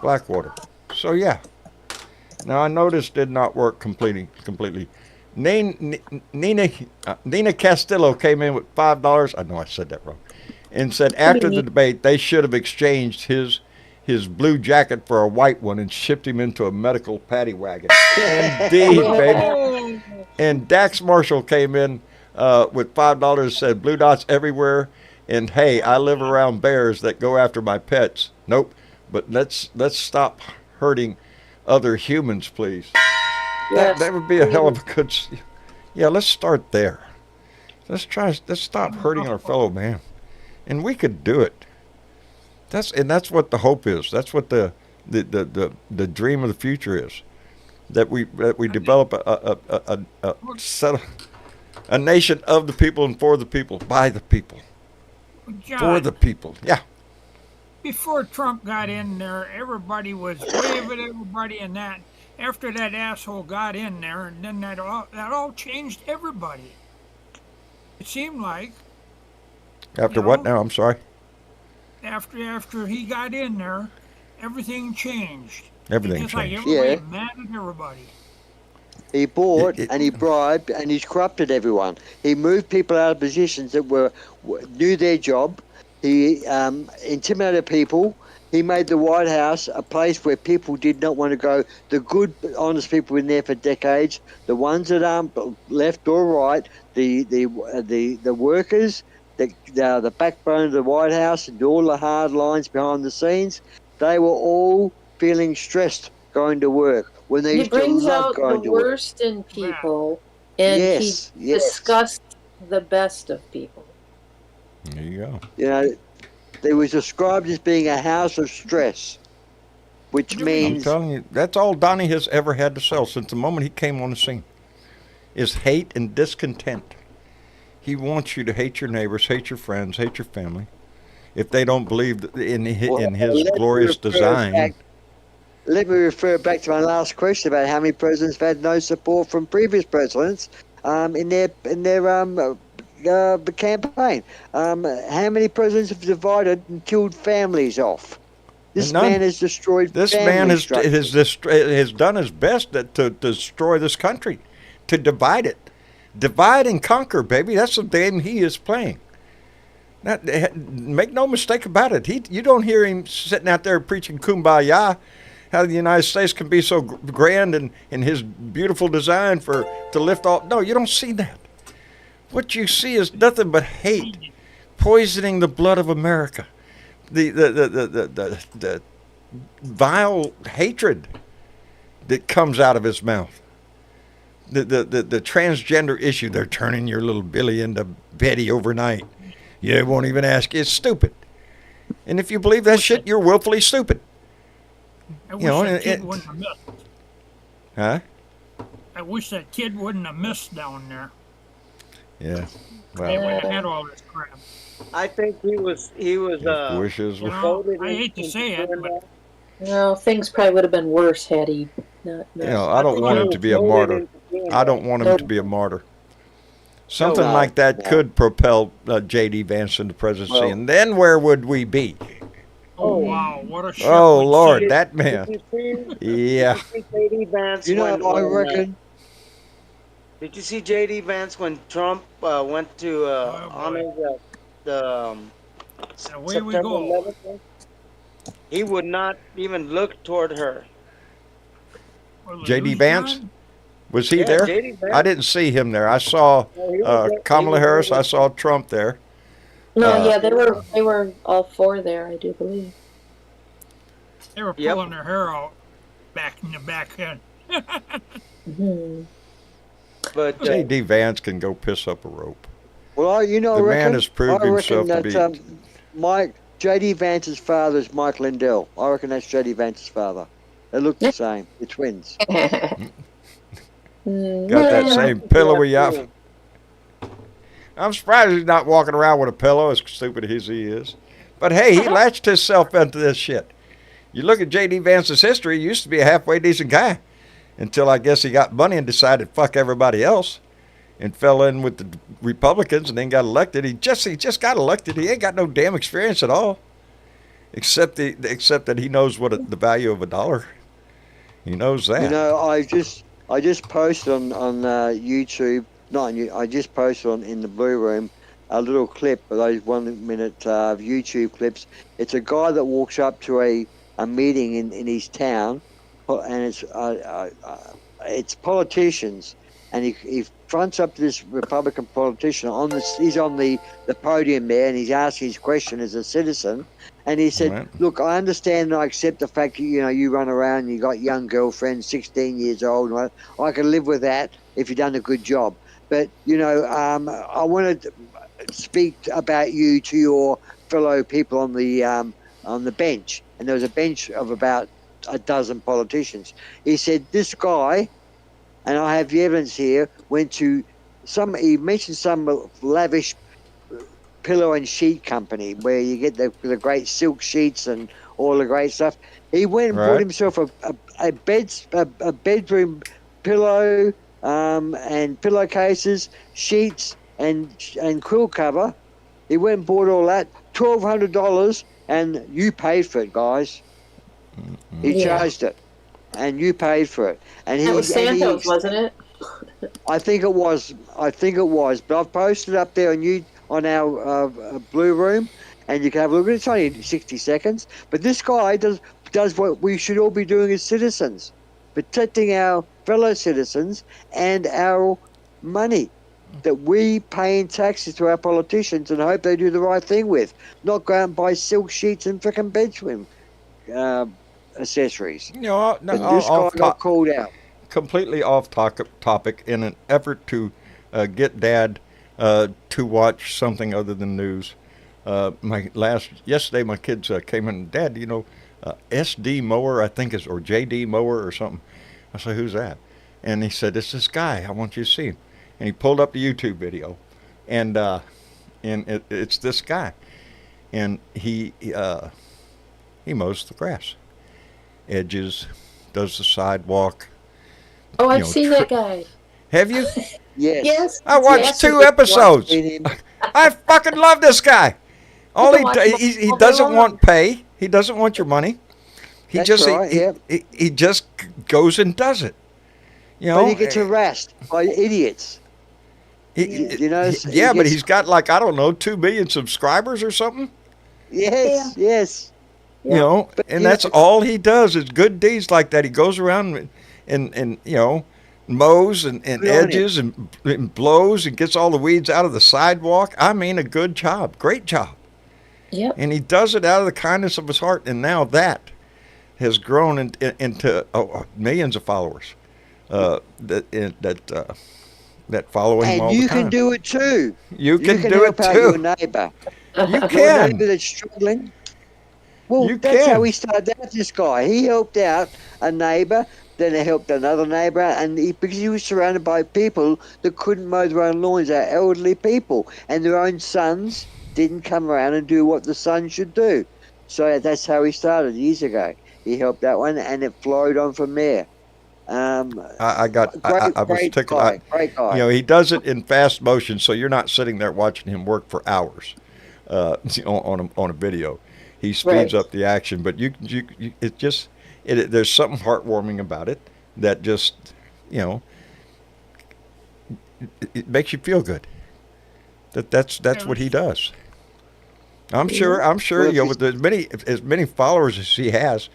Blackwater. So yeah. Now I know this did not work completely. Nina Castillo came in with $5. I know I said that wrong, and said after the debate they should have exchanged his blue jacket for a white one and shipped him into a medical paddy wagon. Indeed, baby. And Dax Marshall came in with $5, said blue dots everywhere, and hey, I live around bears that go after my pets. Nope, but let's stop hurting other humans, please.
Yes.
That would be a hell of a good. Yeah, let's start there. Let's stop hurting our fellow man, and we could do it. That's what the hope is. That's what the dream of the future is. That we develop a nation of the people and for the people, by the people,
John,
for the people. Yeah.
before Trump got in there, everybody was waving everybody and that. After that asshole got in there, and then that all changed everybody. It seemed like.
After what now? I'm sorry.
After he got in there, everything changed.
Everything
It's like
changed.
everybody mad at everybody.
He bought and he bribed and he's corrupted everyone. He moved people out of positions that knew their job. He intimidated people. He made the White House a place where people did not want to go. The good, honest people were in there for decades. The ones that aren't left or right, the workers, the backbone of the White House, and all the hard lines behind the scenes, they were all feeling stressed going to work when they
He
used to
brings
love
out
going
the
to work.
worst in people, and
Yes,
he
yes.
discussed the best of people.
There you go.
You know, they was described as being a house of stress, which
I'm
means
telling you, that's all Donnie has ever had to sell since the moment he came on the scene, is hate and discontent. He wants you to hate your neighbors, hate your friends, hate your family. if they don't believe in
Well,
in his
let me
glorious
refer
design.
back. Let me refer back to my last question about how many presidents have had no support from previous presidents in their campaign. How many presidents have divided and killed families off? This
None.
man has destroyed
This man
family structures.
has done his best to destroy this country, to divide it, divide and conquer, baby. That's the game he is playing. Make no mistake about it. You don't hear him sitting out there preaching kumbaya, how the United States can be so grand and in his beautiful design to lift off. No, you don't see that. What you see is nothing but hate, poisoning the blood of America, the vile hatred that comes out of his mouth. The transgender issue, they're turning your little Billy into Betty overnight. You won't even ask. It's stupid. And if you believe that shit, you're willfully stupid.
I wish that kid wouldn't have missed.
Huh?
I wish that kid wouldn't have missed down there.
Yeah.
They
Well,
would have had all this crap.
I think he was
wishes
You
were.
know,
voted
I hate to
in
say it,
doing
but
that.
No, things probably would have been worse had he not.
You know, I don't
think
want
he
him
was
to be a
voted
martyr.
into doing
I
that.
don't want him to be a martyr. Something
No,
like that
no.
could propel J.D. Vance into presidency,
Well-
and then where would we be?
oh wow, what a shit.
Oh
we'd
Lord,
see.
that man.
Did you see,
Yeah.
did you see J.D. Vance
You know, I
when,
reckon.
did you see J.D. Vance when Trump went to
boy.
honor the
And away we
September
go.
11th? He would not even look toward her.
Well,
J.D.
who's
Vance?
John?
Was he
Yeah,
there?
J.D. Vance.
I didn't see him there. I saw
No, he was there- he
Kamala
was there
Harris. I
with-
saw Trump there.
No,
Uh,
yeah, they were all four there, I do believe.
They were
Yep.
pulling their hair out back in the back end.
Hmm.
But
J.D. Vance can go piss up a rope.
Well, I
The
reckon,
man has proved
I
himself
reckon
to
that,
be.
Mike J.D. Vance's father is Mike Lindell. I reckon that's J.D. Vance's father. They look the same. They're twins.
Got that same pillowy up. I'm surprised he's not walking around with a pillow, as stupid as he is. But hey, he latched himself into this shit. You look at J.D. Vance's history, he used to be a halfway decent guy. Until I guess he got money and decided fuck everybody else. And fell in with the Republicans and then got elected. He just got elected. He ain't got no damn experience at all. Except that he knows what the value of a dollar. He knows that.
You know, I just posted on YouTube. Not on you. I just posted in the Blue Room a little clip of those 1 minute YouTube clips. It's a guy that walks up to a meeting in his town, and it's politicians, and he fronts up to this Republican politician he's on the podium there, and he's asking his question as a citizen, and he said,
Right.
"Look, I understand and I accept the fact that you run around and you got young girlfriends, 16 years old, and I can live with that if you've done a good job. But I want to speak about you to your fellow people on the bench." And there was a bench of about a dozen politicians. He said, "This guy," and I have the evidence here, went to he mentioned some lavish pillow and sheet company where you get the great silk sheets and all the great stuff. He went and bought
Right.
himself a bedroom pillow and pillowcases, sheets and quill cover. He went and bought all that, $1,200, and you paid for it, guys. He
Yeah.
charged it, and you paid for it. And
That was Santos, wasn't it?
I think it was. But I've posted up there on our Blue Room, and you can have a look at it. It's only 60 seconds. But this guy does what we should all be doing as citizens, protecting our fellow citizens and our money that we pay in taxes to our politicians and hope they do the right thing with, not go out and buy silk sheets and frickin' bedroom accessories.
You know,
But this guy got called out.
completely off topic in an effort to get Dad to watch something other than news. Yesterday, my kids came in. Dad, SD Mower, I think or JD Mower or something. I said, "Who's that?" And he said, "It's this guy. I want you to see him." And he pulled up the YouTube video, and it's this guy. and he mows the grass, edges, does the sidewalk.
Oh,
You
I've
know,
seen that guy.
Have you?
Yes.
Yes.
I watched
yes,
2
we
episodes.
Seen him.
I fucking love this guy. All
can watch him
he
all day
doesn't
long.
want pay. He doesn't want your money. He
That's
just
right, yeah.
he just goes and does it. You
But
know,
he gets harassed by idiots. You know,
yeah, but
gets-
he's got like, I don't know, 2 million subscribers or something.
Yes, yes.
You know,
But,
and
you
that's
know-
all he does is good deeds like that. He goes around and you know, mows and
Good on
edges and blows and gets all the weeds out of the sidewalk. I mean, a good job, great job.
Yep.
And he does it out of the kindness of his heart. And now that has grown into millions of followers that follow him all
And
the
you
time.
can do it too.
You can do
help
it
out your
too.
neighbour.
You
Your
can.
neighbour that's struggling. Well,
You
that's how
can.
he started out, this guy. He helped out a neighbour, then he helped another neighbour, and because he was surrounded by people that couldn't mow their own lawns, our elderly people, and their own sons didn't come around and do what the son should do. So that's how he started years ago. He helped that one, and it flowed on from there.
I was
Great
tickled.
guy, great guy.
You know, he does it in fast motion, so you're not sitting there watching him work for hours on a video. He speeds
Right.
up the action, but there's something heartwarming about it that just, you know, it makes you feel good. That's what he does. I'm sure.
Well,
You know, with as many followers as he has,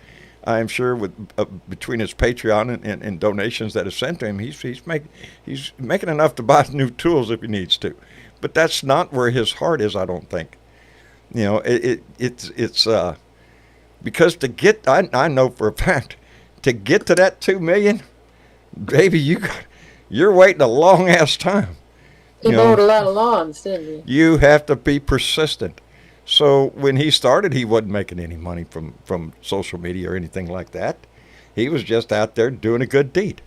I'm sure with between his Patreon and donations that are sent to him, he's making enough to buy new tools if he needs to. But that's not where his heart is, I don't think. You know, it's because to get, I know for a fact, to get to that 2 million, baby, you're waiting a long ass time.
He
You know,
mowed a lot of lawns, didn't he?
you have to be persistent. So when he started, he wasn't making any money from social media or anything like that. He was just out there doing a good deed.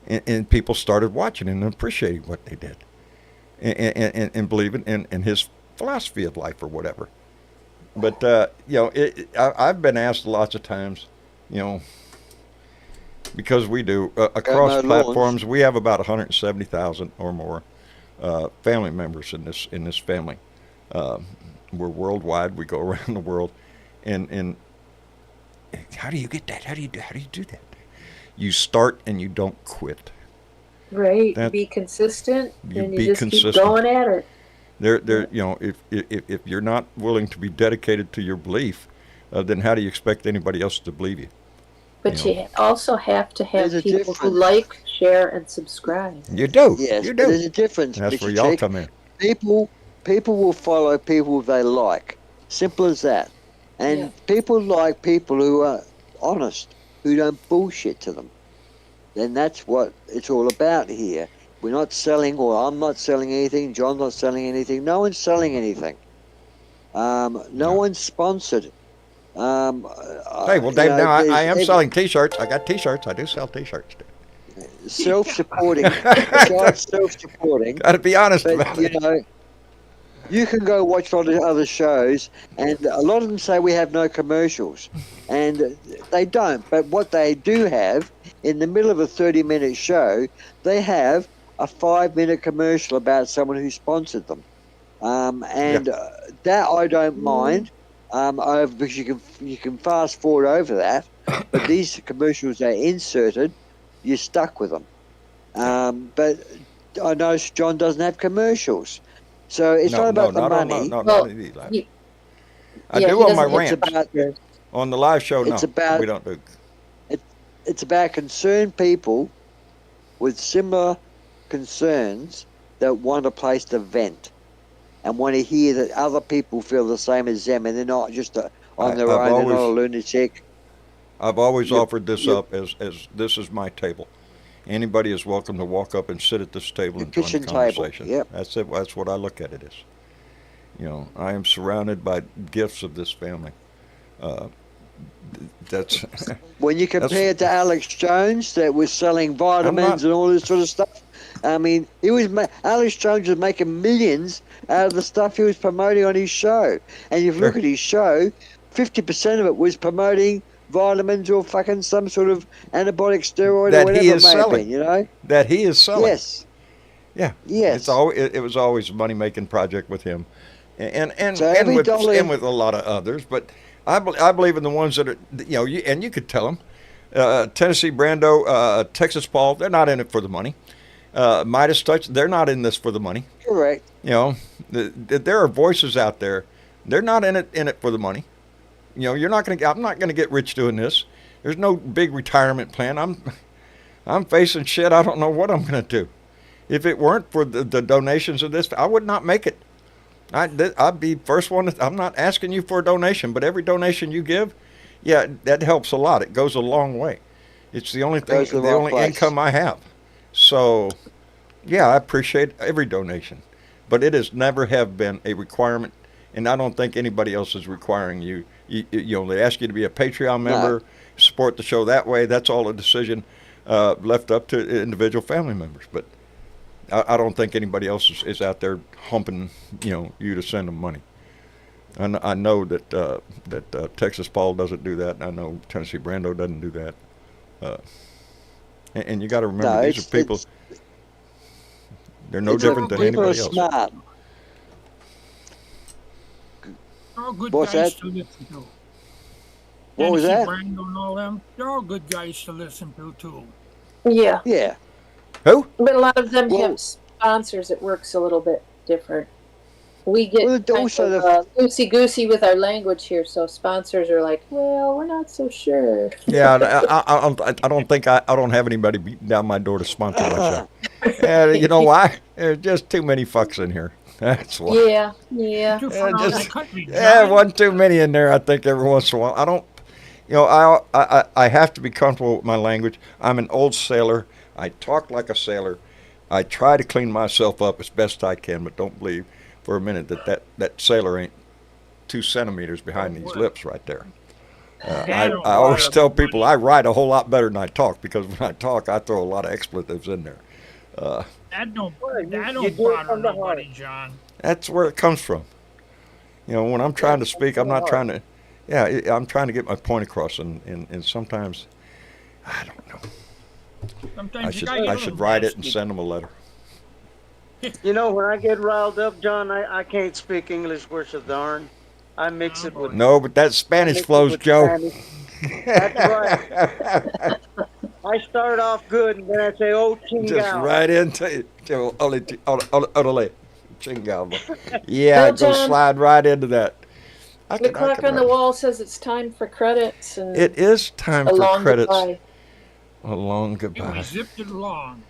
And people started watching and appreciating what they did. And believing in his philosophy of life or whatever. But, you know, I've been asked lots of times, you know, because we do, across
no lawns.
platforms, we have about 170,000 or more family members in this family. We're worldwide. We go around the world, and how do you get that? How do you do that? You start and you don't quit.
Right.
That-
Be consistent,
You
and
be
you just
consistent.
keep going at it.
You know, if you're not willing to be dedicated to your belief, then how do you expect anybody else to believe you?
But
You
you also have to have
There's a
people who
difference.
like, share, and subscribe.
You do.
Yes,
You
but
do.
there's a difference.
That's
Mr.
where y'all
Chick.
come in.
People will follow people they like. Simple as that. And
Yeah.
people like people who are honest, who don't bullshit to them. Then that's what it's all about here. We're not selling, or I'm not selling anything, John's not selling anything, no one's selling anything. No one's sponsored.
Hey, well, Dave, now I am selling T-shirts. I got T-shirts. I do sell T-shirts.
self-supporting. John's self-supporting.
Got to be honest
But,
about
you
it.
know, you can go watch a lot of other shows, and a lot of them say we have no commercials. And they don't. But what they do have, in the middle of a 30-minute show, they have a 5-minute commercial about someone who sponsored them. That I don't mind, because you can fast forward over that. But these commercials are inserted, you're stuck with them. But I know John doesn't have commercials. So it's not about the money.
Well,
I
yeah,
do
he
on my
doesn't-
rant. On the live show, no.
It's about-
we don't do.
It's about concerned people with similar concerns that want a place to vent and want to hear that other people feel the same as them, and they're not just on their
I've
own. They're not a
always-
lunatic.
I've always
Yep,
offered this
yep.
up as this is my table. Anybody is welcome to walk up and sit at this table
The
and join the
kitchen table,
conversation.
yep.
That's it. That's what I look at it as. You know, I am surrounded by gifts of this family. That's
When you compare it to Alex Jones, that was selling vitamins and all this sort of stuff, I mean, Alex Jones was making millions out of the stuff he was promoting on his show. And if you look
Sure.
at his show, 50% of it was promoting vitamins or fucking some sort of anabolic steroid or
That
whatever
he
it
is
may have
selling.
been, you know?
That he is selling.
Yes,
Yeah.
yes.
It was always a money making project with him, and
So every dollar,
and with a lot of others. But I believe in the ones that are you could tell them. Tennessee Brando, Texas Paul, they're not in it for the money. Midas Touch, they're not in this for the money.
correct.
You know, there are voices out there. They're not in it for the money. You know, I'm not gonna get rich doing this. There's no big retirement plan. I'm facing shit. I don't know what I'm gonna do. If it weren't for the donations of this, I would not make it. I'd be first one. I'm not asking you for a donation, but every donation you give, yeah, that helps a lot. It goes a long way. It's the only thing,
Goes to the
the
right
only
place.
income I have. So, yeah, I appreciate every donation, but it has never have been a requirement, and I don't think anybody else is requiring you. They ask you to be a Patreon member, support the show that way. That's all a decision left up to individual family members. But I don't think anybody else is out there humping, you to send them money. I know that Texas Paul doesn't do that. And I know Tennessee Brando doesn't do that. And you got to remember, these are people. They're no different than
people
anybody
are
else.
smart.
They're all good
What's
guys
that?
to listen to.
What was
Tennessee
that?
Brando and all them, they're all good guys to listen to too.
Yeah,
Yeah.
Who?
but a lot of them
Well-
have sponsors. It works a little bit different. We get
Well,
kind
also
of loosey goosey with our language here, so sponsors are like, "Well, we're not so sure."
Yeah, I don't think I don't have anybody beating down my door to sponsor my show. And you know why? There's just too many fucks in here. That's why.
Yeah.
Too far out of
just-
the country,
Yeah,
John.
one too many in there. I think every once in a while. I don't. I have to be comfortable with my language. I'm an old sailor. I talk like a sailor. I try to clean myself up as best I can, but don't believe for a minute that sailor ain't 2 centimeters behind these lips right there. I always tell people I write a whole lot better than I talk, because when I talk, I throw a lot of expletives in there.
That don't
you do it
bother
from the
nobody, John.
That's where it comes from. When I'm trying to speak, I'm not trying to. Yeah, I'm trying to get my point across, and sometimes I don't know.
Sometimes
I should write it and send them a letter.
You know, when I get riled up, John, I can't speak English worth a darn. I mix it with
No, but that Spanish
mix it
flows,
with
Joe.
Spanish. That's right. I start off good, and then I say, "Oh, chingao."
Just right into it. Joe, ole, chingao. Yeah,
Well,
go
John,
slide right into that.
The clock on the wall says it's time for credits, and
It is time
a
for
long
credits.
goodbye.
A long
We
goodbye.
zipped it along.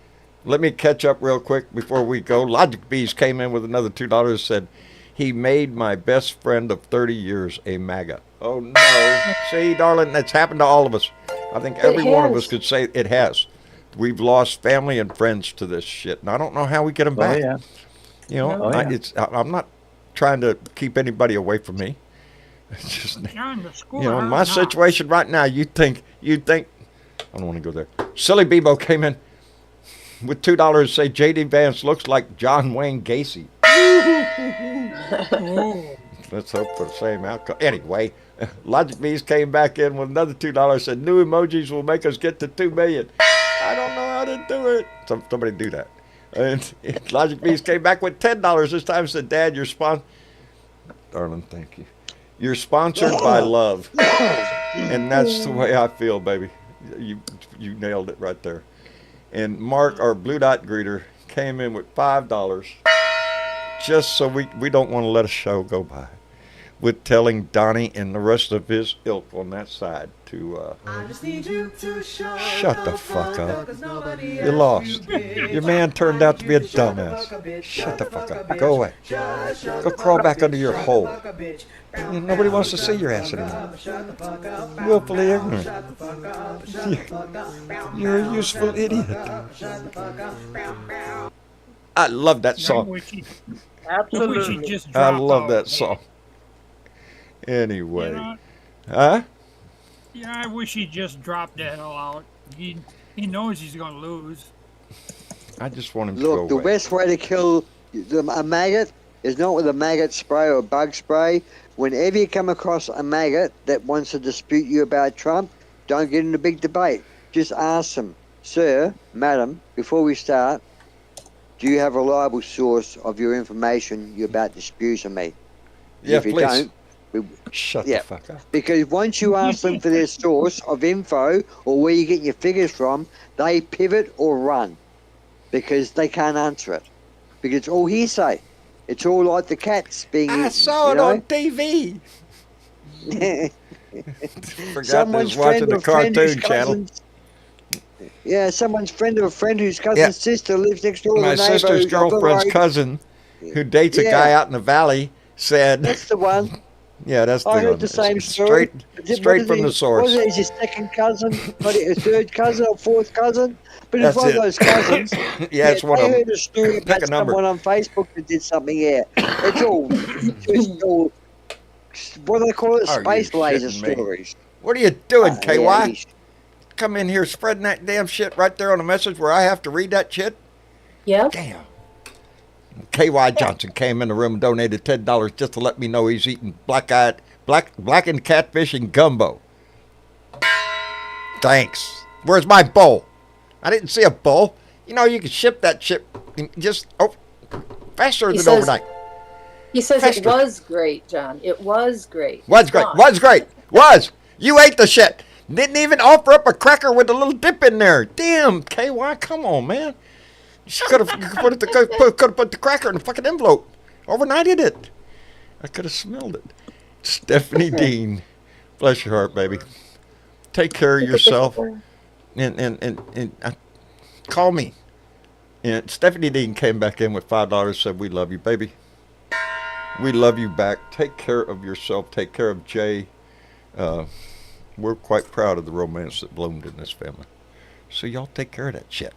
Let me catch up real quick before we go. Logic Bees came in with another $2. Said he made my best friend of 30 years a MAGA. Oh no! See, darling, that's happened to all of us. I think every one of
has.
us could say it has. We've lost family and friends to this shit, and I don't know how we get them
Oh
back.
yeah.
You know,
Oh, yeah.
I'm not trying to keep anybody away from me. It's just,
John, the school
in
hard
my
knocks.
situation right now, you'd think I don't want to go there. Silly Bebo came in with $2. Say JD Vance looks like John Wayne Gacy.
Oh,
Let's hope for the same outcome. Anyway, Logic Bees came back in with another $2. Said new emojis will make us get to 2 million. I don't know how to do it. Somebody do that. And Logic Bees came back with $10 this time. Said, Dad, you're darling, thank you. You're sponsored by love, and that's the way I feel, baby. You nailed it right there. And Mark, our Blue Dot greeter, came in with $5, just so we don't want to let a show go by, with telling Donnie and the rest of his ilk on that side to shut the fuck up. You lost. Your man turned out to be a dumbass. Shut the fuck up. Go away. Go crawl back under your hole. Nobody wants to see your ass anymore. Willfully ignorant. You're a useful idiot. I love that
I
song.
wish he
Absolutely.
just
I
dropped
love
out.
that song.
You
Anyway.
know,
Huh?
yeah, I wish he just dropped that hell out. He knows he's gonna lose.
I just want him to go
Look, the
away.
best way to kill a maggot is not with a maggot spray or bug spray. Whenever you come across a maggot that wants to dispute you about Trump, don't get in a big debate. Just ask them, sir, madam, before we start, do you have a reliable source of your information you're about to spew to me?
Yeah,
if you
please.
don't,
Shut
yeah.
the fuck up.
Because once you ask them for their source of info or where you're getting your figures from, they pivot or run because they can't answer it. Because it's all hearsay. It's all like the cats being
I
eaten,
saw it on TV. Forgot they was
Someone's
watching
friend
the
or friend whose
cartoon channel.
cousin's someone's friend of a friend whose cousin's
Yeah.
sister lives next door to
My
the neighbor
sister's
who's up the
girlfriend's
road.
cousin, who dates a
Yeah.
guy out in the valley, said,
That's the one.
"Yeah, that's
I
the
heard
one.
the same
It's
story.
straight from the source."
Was it his second cousin? What, his third cousin or fourth cousin? But it's
That's
one of
it.
those cousins.
Yeah, it's one
they
of them.
heard a story
Pick
about
a number.
someone on Facebook that did something. Yeah, it's all just all. What do they call it?
Are you
Space laser
shitting me?
stories.
What are you doing, KY?
Yeah, he's-
Come in here spreading that damn shit right there on the message where I have to read that shit?
Yep.
Damn. KY Johnson came in the room and donated $10 just to let me know he's eating blackened catfish and gumbo. Thanks. Where's my bowl? I didn't see a bowl. You know, you can ship that shit just faster
He
than
says-
overnight.
He says
Fester.
it was great, John. It was great.
Was
It's
great.
gone.
Was great. Was. You ate the shit. Didn't even offer up a cracker with a little dip in there. Damn, KY, come on, man. You could have put the cracker in the fucking envelope. Overnighted it. I could have smelled it. Stephanie Dean, bless your heart, baby. Take care of yourself and call me. And Stephanie Dean came back in with $5. Said, "We love you, baby. We love you back. Take care of yourself. Take care of Jay. We're quite proud of the romance that bloomed in this family. So y'all take care of that shit.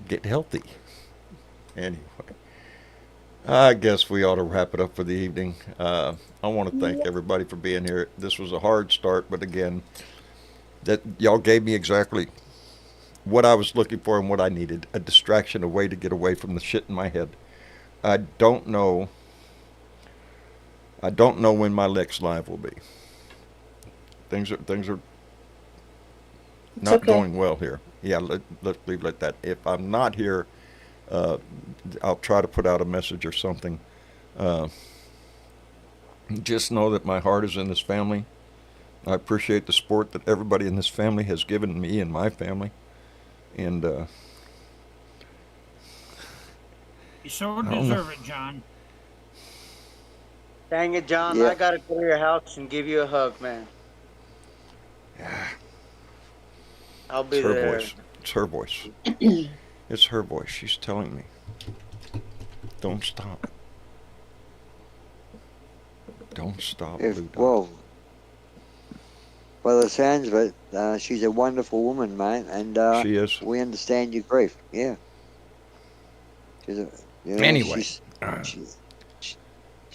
Get healthy." Anyway, I guess we ought to wrap it up for the evening. I want to thank everybody for being here. This was a hard start, but again, that y'all gave me exactly what I was looking for and what I needed. A distraction, a way to get away from the shit in my head. I don't know when my next live will be. Things are not
okay.
going well here. Yeah, let's leave it at that. If I'm not here, I'll try to put out a message or something. Just know that my heart is in this family. I appreciate the support that everybody in this family has given me and my family. And
You so
don't
deserve it, John.
Dang it, John.
Yeah.
I got to go to your house and give you a hug, man. I'll be
it's her
there.
voice. It's her voice. It's her voice. She's telling me, don't stop. Don't stop, Blue Dot.
Well, by the sounds of it, she's a wonderful woman, mate, and
She is.
we understand your grief. Yeah.
Anyway,
she's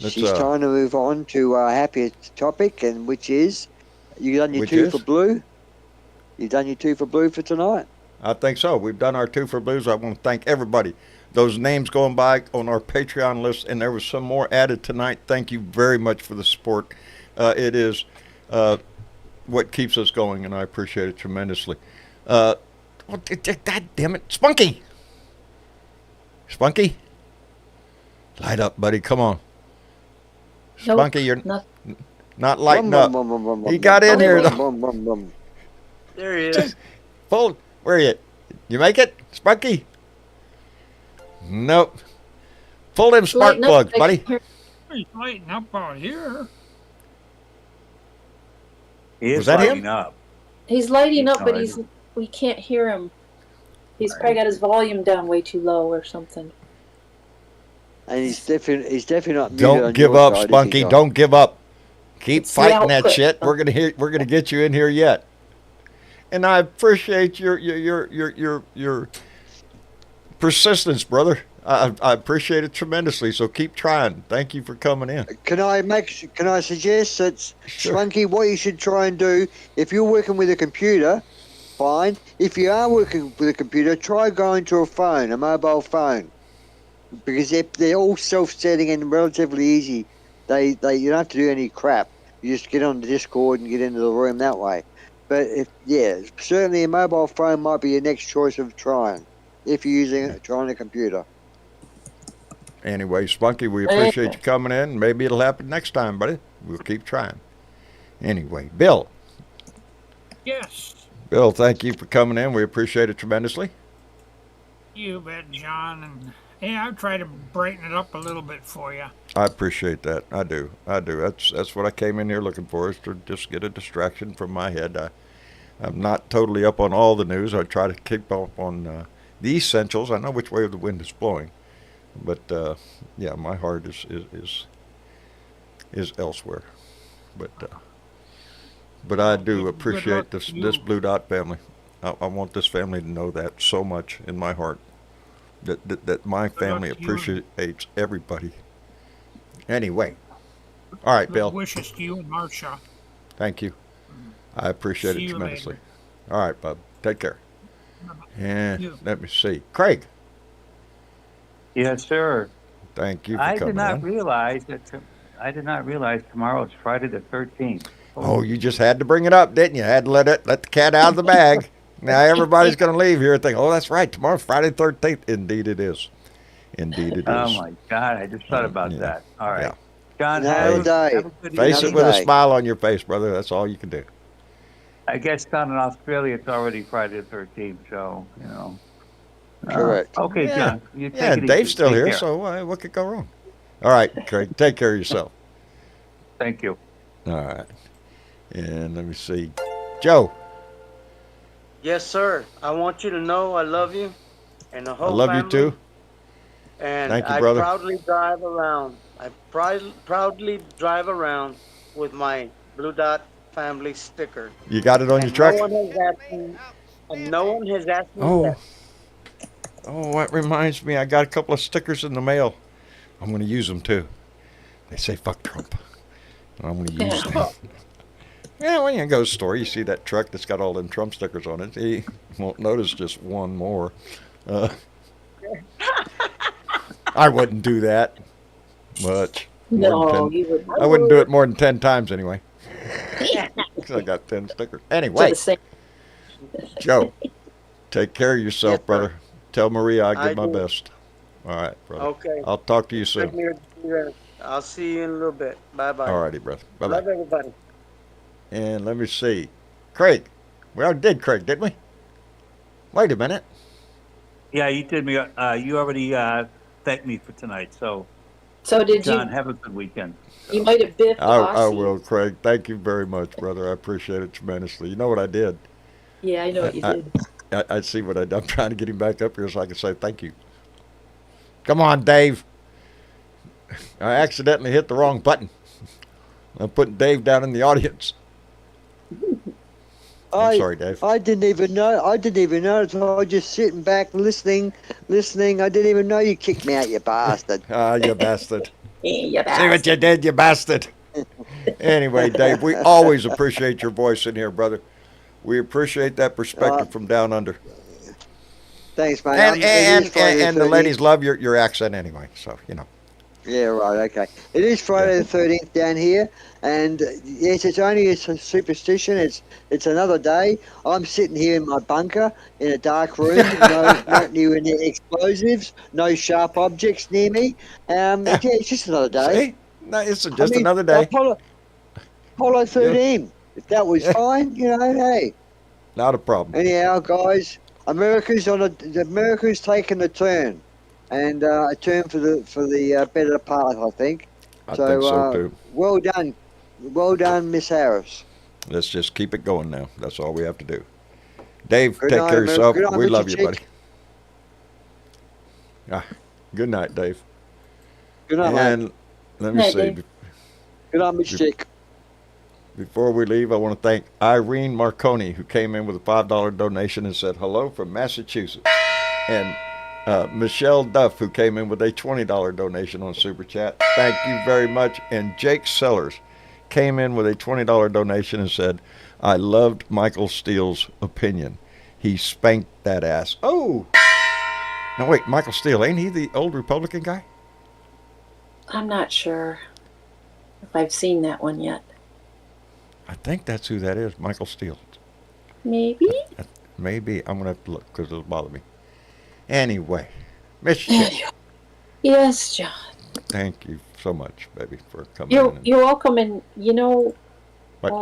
let's,
trying to move on to a happier topic, and which is, you done your
Which
two
is?
for blue. You done your two for blue for tonight.
I think so. We've done our 2 for Blues. I want to thank everybody. Those names going by on our Patreon list, and there was some more added tonight. Thank you very much for the support. It is what keeps us going, and I appreciate it tremendously. God damn it. Spunky! Spunky? Light up, buddy. Come on.
Nope,
Spunky, you're
nothing.
not lighting up. He got in here, though.
There he is.
Full. Where are you? You make it? Spunky? Nope. Pull them spark
Lighten up,
plugs,
I
buddy.
can hear-
He's lighting up out here.
He is
Was that him?
lighting up.
He's lighting up, but
No,
we can't hear him. He's probably got his volume down way too low or something.
And he's definitely not muted
Don't
on
give
your
up,
side, is he,
Spunky.
John?
Don't give up. Keep
It's the
fighting that
output.
shit. We're gonna get you in here yet. And I appreciate your persistence, brother. I appreciate it tremendously. So keep trying. Thank you for coming in.
Can I suggest that,
Sure.
Spunky, what you should try and do, if you're working with a computer, fine. If you are working with a computer, try going to a mobile phone, because they're all self-setting and relatively easy. They you don't have to do any crap. You just get on the Discord and get into the room that way. But certainly a mobile phone might be your next choice of trying if you're trying a computer.
Anyway, Spunky, we appreciate you coming in. Maybe it'll happen next time, buddy. We'll keep trying. Anyway, Bill.
Yes.
Bill, thank you for coming in. We appreciate it tremendously.
You bet, John. And yeah, I'll try to brighten it up a little bit for you.
I appreciate that. I do. That's what I came in here looking for, is to just get a distraction from my head. I'm not totally up on all the news. I try to keep up on the essentials. I know which way the wind is blowing, but yeah, my heart is elsewhere. But I do appreciate this Blue Dot family. I want this family to know that so much in my heart, that my family appreciates everybody. Anyway, all right, Bill.
Wishes to you and Marcia.
Thank you. I appreciate it tremendously. Later. All right, bub. Take care. And let me see. Craig.
Yes, sir.
Thank you for coming in.
I did not realize tomorrow is Friday the 13th.
Oh, you just had to bring it up, didn't you? Had to let the cat out of the bag. Now everybody's going to leave here and think, oh, that's right. Tomorrow's Friday the 13th. Indeed it is. Indeed it is.
Oh, my God. I just thought about that. All right.
Yeah.
John,
have a
good
face it with a smile on your face, brother. That's all you can do.
I guess down in Australia, it's already Friday the 13th, so, you know.
Correct.
Okay,
yeah.
John. You take it
Dave's
easy.
still
Take
here,
care.
so what could go wrong? All right, Craig, take care of yourself.
Thank you.
All right. And let me see. Joe.
Yes, sir. I want you to know I love you and the whole
I love
family.
you too.
And
Thank you,
I
brother.
proudly drive around. I proudly drive around with my Blue Dot family sticker.
You got it on your truck?
No one has asked me. And no one has asked me.
Oh, that reminds me. I got a couple of stickers in the mail. I'm going to use them too. They say "fuck Trump," and I'm going to use them. Yeah, when you go to the store, you see that truck that's got all them Trump stickers on it. You won't notice just one more. I wouldn't do that much.
No, you would.
I wouldn't do it more than 10 times anyway. Because I got 10 stickers. Anyway, Joe, take care of yourself,
Yes,
brother. Tell Maria I give my
do.
best. All right, brother.
Okay.
I'll talk to you soon.
I'll see you in a little bit. Bye-bye.
All righty, brother. Bye-bye.
Love everybody.
And let me see. Craig. We already did Craig, didn't we? Wait a minute.
Yeah, you did me. You already thanked me for tonight, so
did
John,
you?
have a good weekend.
You might have biffed
I
Aussie.
will, Craig. Thank you very much, brother. I appreciate it tremendously. You know what I did?
Yeah, I know what you did.
I see what I'm trying to get him back up here so I can say thank you. Come on, Dave. I accidentally hit the wrong button. I'm putting Dave down in the audience. I'm sorry, Dave.
I didn't even know. I was just sitting back listening. I didn't even know you kicked me out, you bastard.
You bastard.
You
See what you did, you bastard. Anyway, Dave, we always appreciate your voice in here, brother. We appreciate that perspective from down under.
Thanks, mate.
And the ladies love your accent anyway, so, you know.
Yeah, right, okay. It is Friday the 13th down here, and yes, it's only a superstition. It's another day. I'm sitting here in my bunker in a dark room, not near any explosives, no sharp objects near me. Yeah, it's just another day.
See? No, it's just another day.
Apollo 13, if that was fine, hey.
Not a problem.
Anyhow, guys, America's taken a turn. And a turn for the better path, I think.
I think so too.
Well done, Miss Harris.
Let's just keep it going now. That's all we have to do. Dave,
Good
take
night,
care of yourself.
Good night,
We
Mr.
love you,
Chick.
buddy. Good night, Dave.
Good night,
and
mate.
let me
Night,
see.
Dave.
Good night, Miss Chick.
Before we leave, I want to thank Irene Marconi, who came in with a $5 donation and said hello from Massachusetts. And Michelle Duff, who came in with a $20 donation on Super Chat. Thank you very much. And Jake Sellers came in with a $20 donation and said, I loved Michael Steele's opinion. He spanked that ass. Oh! No, wait, Michael Steele, ain't he the old Republican guy?
I'm not sure if I've seen that one yet.
I think that's who that is, Michael Steele.
Maybe?
Maybe. I'm going to have to look because it'll bother me. Anyway, Miss Chick,
Yes, John.
thank you so much, baby, for coming in.
You're welcome. And
What?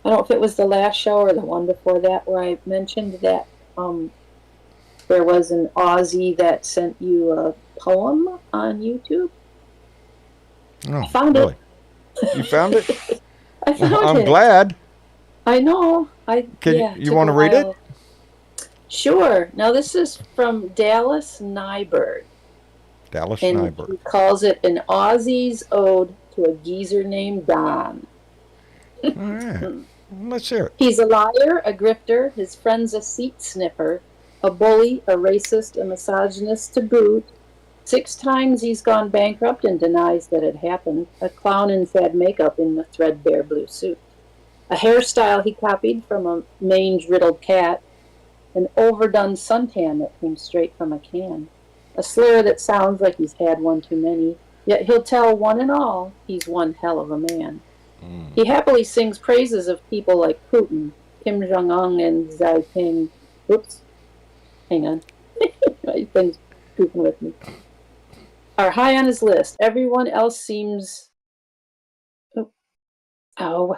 I don't know if it was the last show or the one before that where I mentioned that there was an Aussie that sent you a poem on YouTube.
Oh,
I found
really?
it.
You found it?
I found
Well, I'm
it.
glad.
I know.
You want to read it?
Sure. Now this is from Dallas Nyberg.
Dallas
And
Nyberg.
he calls it an Aussie's ode to a geezer named Don.
All right. Let's hear it.
He's a liar, a grifter, his friend's a seat sniffer, a bully, a racist, a misogynist to boot. 6 times he's gone bankrupt and denies that it happened. A clown in sad makeup in the threadbare blue suit. A hairstyle he copied from a mange-riddled cat. An overdone suntan that came straight from a can. A slur that sounds like he's had one too many. Yet he'll tell one and all he's one hell of a man. He happily sings praises of people like Putin, Kim Jong-un, and Xi Jinping. Oops. Hang on. My thing's goofing with me. Are high on his list. Everyone else seems... Oh.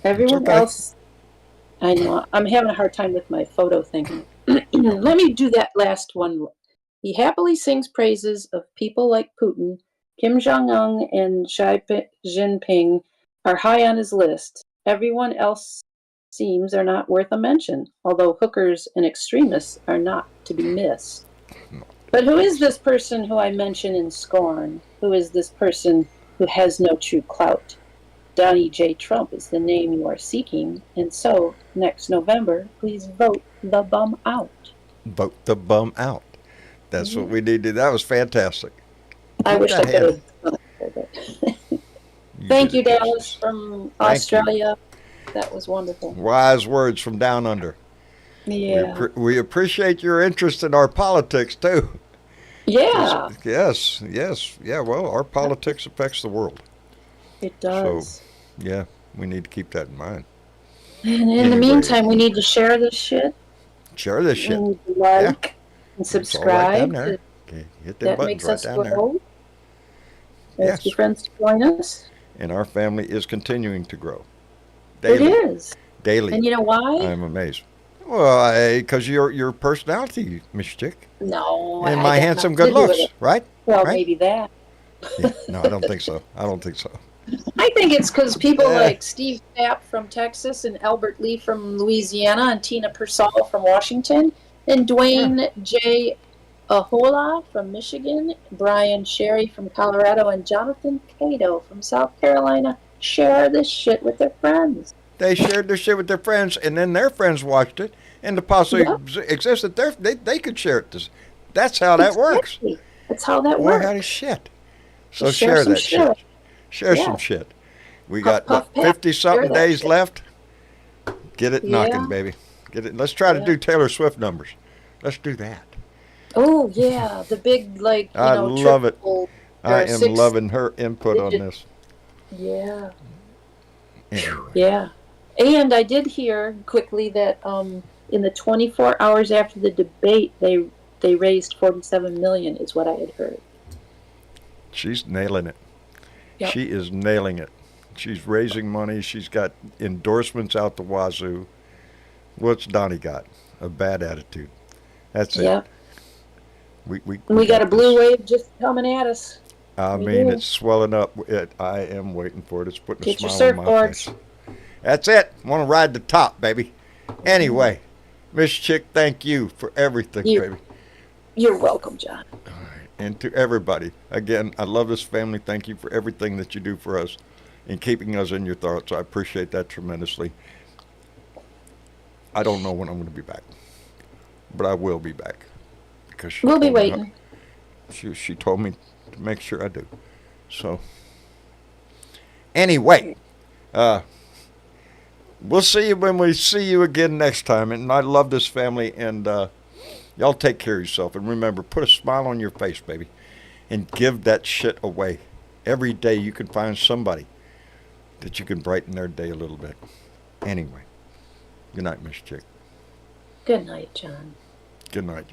Everyone
okay.
else... I know. I'm having a hard time with my photo thing. Let me do that last one. He happily sings praises of people like Putin, Kim Jong-un, and Xi Jinping are high on his list. Everyone else seems are not worth a mention, although hookers and extremists are not to be missed. But who is this person who I mention in scorn? Who is this person who has no true clout? Donnie J. Trump is the name you are seeking, and so, next November, please vote the bum out.
Vote the bum out. That's what we need to do. That was fantastic.
I wish I could have done it. Thank you,
did it,
Dallas,
Justice.
from
Thank
Australia. That was wonderful.
Wise words from down under.
Yeah.
We appreciate your interest in our politics, too.
Yeah,
Yes. Yeah, well, our politics affects the world.
it does.
So, yeah, we need to keep that in mind.
And in the
Anyway.
meantime, we need to share this shit.
Share this shit.
We need to like and
It's all right
subscribe.
down there. Okay, hit them
That
buttons
makes
right
us
down there.
grow.
Yes.
Ask your friends to join us.
And our family is continuing to grow.
It
Daily.
is.
Daily.
And you know why?
I'm amazed. Well, because your personality, Miss Chick.
No.
And
I
my
got
handsome
nothing
good
to do with
looks,
it.
right?
Well,
Right?
maybe that.
Yeah. No, I don't think so.
I think it's because people
Yeah.
like Steve Stapp from Texas and Albert Lee from Louisiana and Tina Persall from Washington and Dwayne J. Ahola from Michigan, Brian Sherry from Colorado, and Jonathan Cato from South Carolina share this shit with their friends.
They shared their shit with their friends, and then their friends watched it, and the possibility exists that they could share it. That's how that works.
Exactly. That's how that
Boy,
works.
howdy shit. So
Just
share
some
that shit. Share
Yeah.
some shit. We
Puff,
got, what,
puff, pass.
50-something
Share that
days
shit.
left? Get it
Yeah.
knocking, baby. Get it. Let's try to
Yeah.
do Taylor Swift numbers. Let's do that.
Oh yeah, the big
I love it.
triple
I
or
am
6
loving her input on
digit-
this.
Yeah.
Anyway.
Yeah. And I did hear quickly that in the 24 hours after the debate, they raised 47 million, is what I had heard.
She's nailing it.
Yep.
She is nailing it. She's raising money. She's got endorsements out the wazoo. What's Donnie got? A bad attitude. That's it.
Yeah.
We
got a blue
this.
wave just coming at us.
I
we
mean,
do.
it's swelling up. I am waiting for it. It's putting
Get
a
your
smile on my
surfboards.
face. That's it. Want to ride the top, baby. Anyway, Miss Chick, thank you for everything, baby.
You're welcome, John.
And to everybody, again, I love this family. Thank you for everything that you do for us and keeping us in your thoughts. I appreciate that tremendously. I don't know when I'm going to be back, but I will be back because
We'll be waiting.
She told me to make sure I do. So, anyway, We'll see you when we see you again next time. And I love this family. And y'all take care of yourself. And remember, put a smile on your face, baby. And give that shit away. Every day you can find somebody that you can brighten their day a little bit. Anyway, good night, Miss Chick.
Good night, John.
Good night,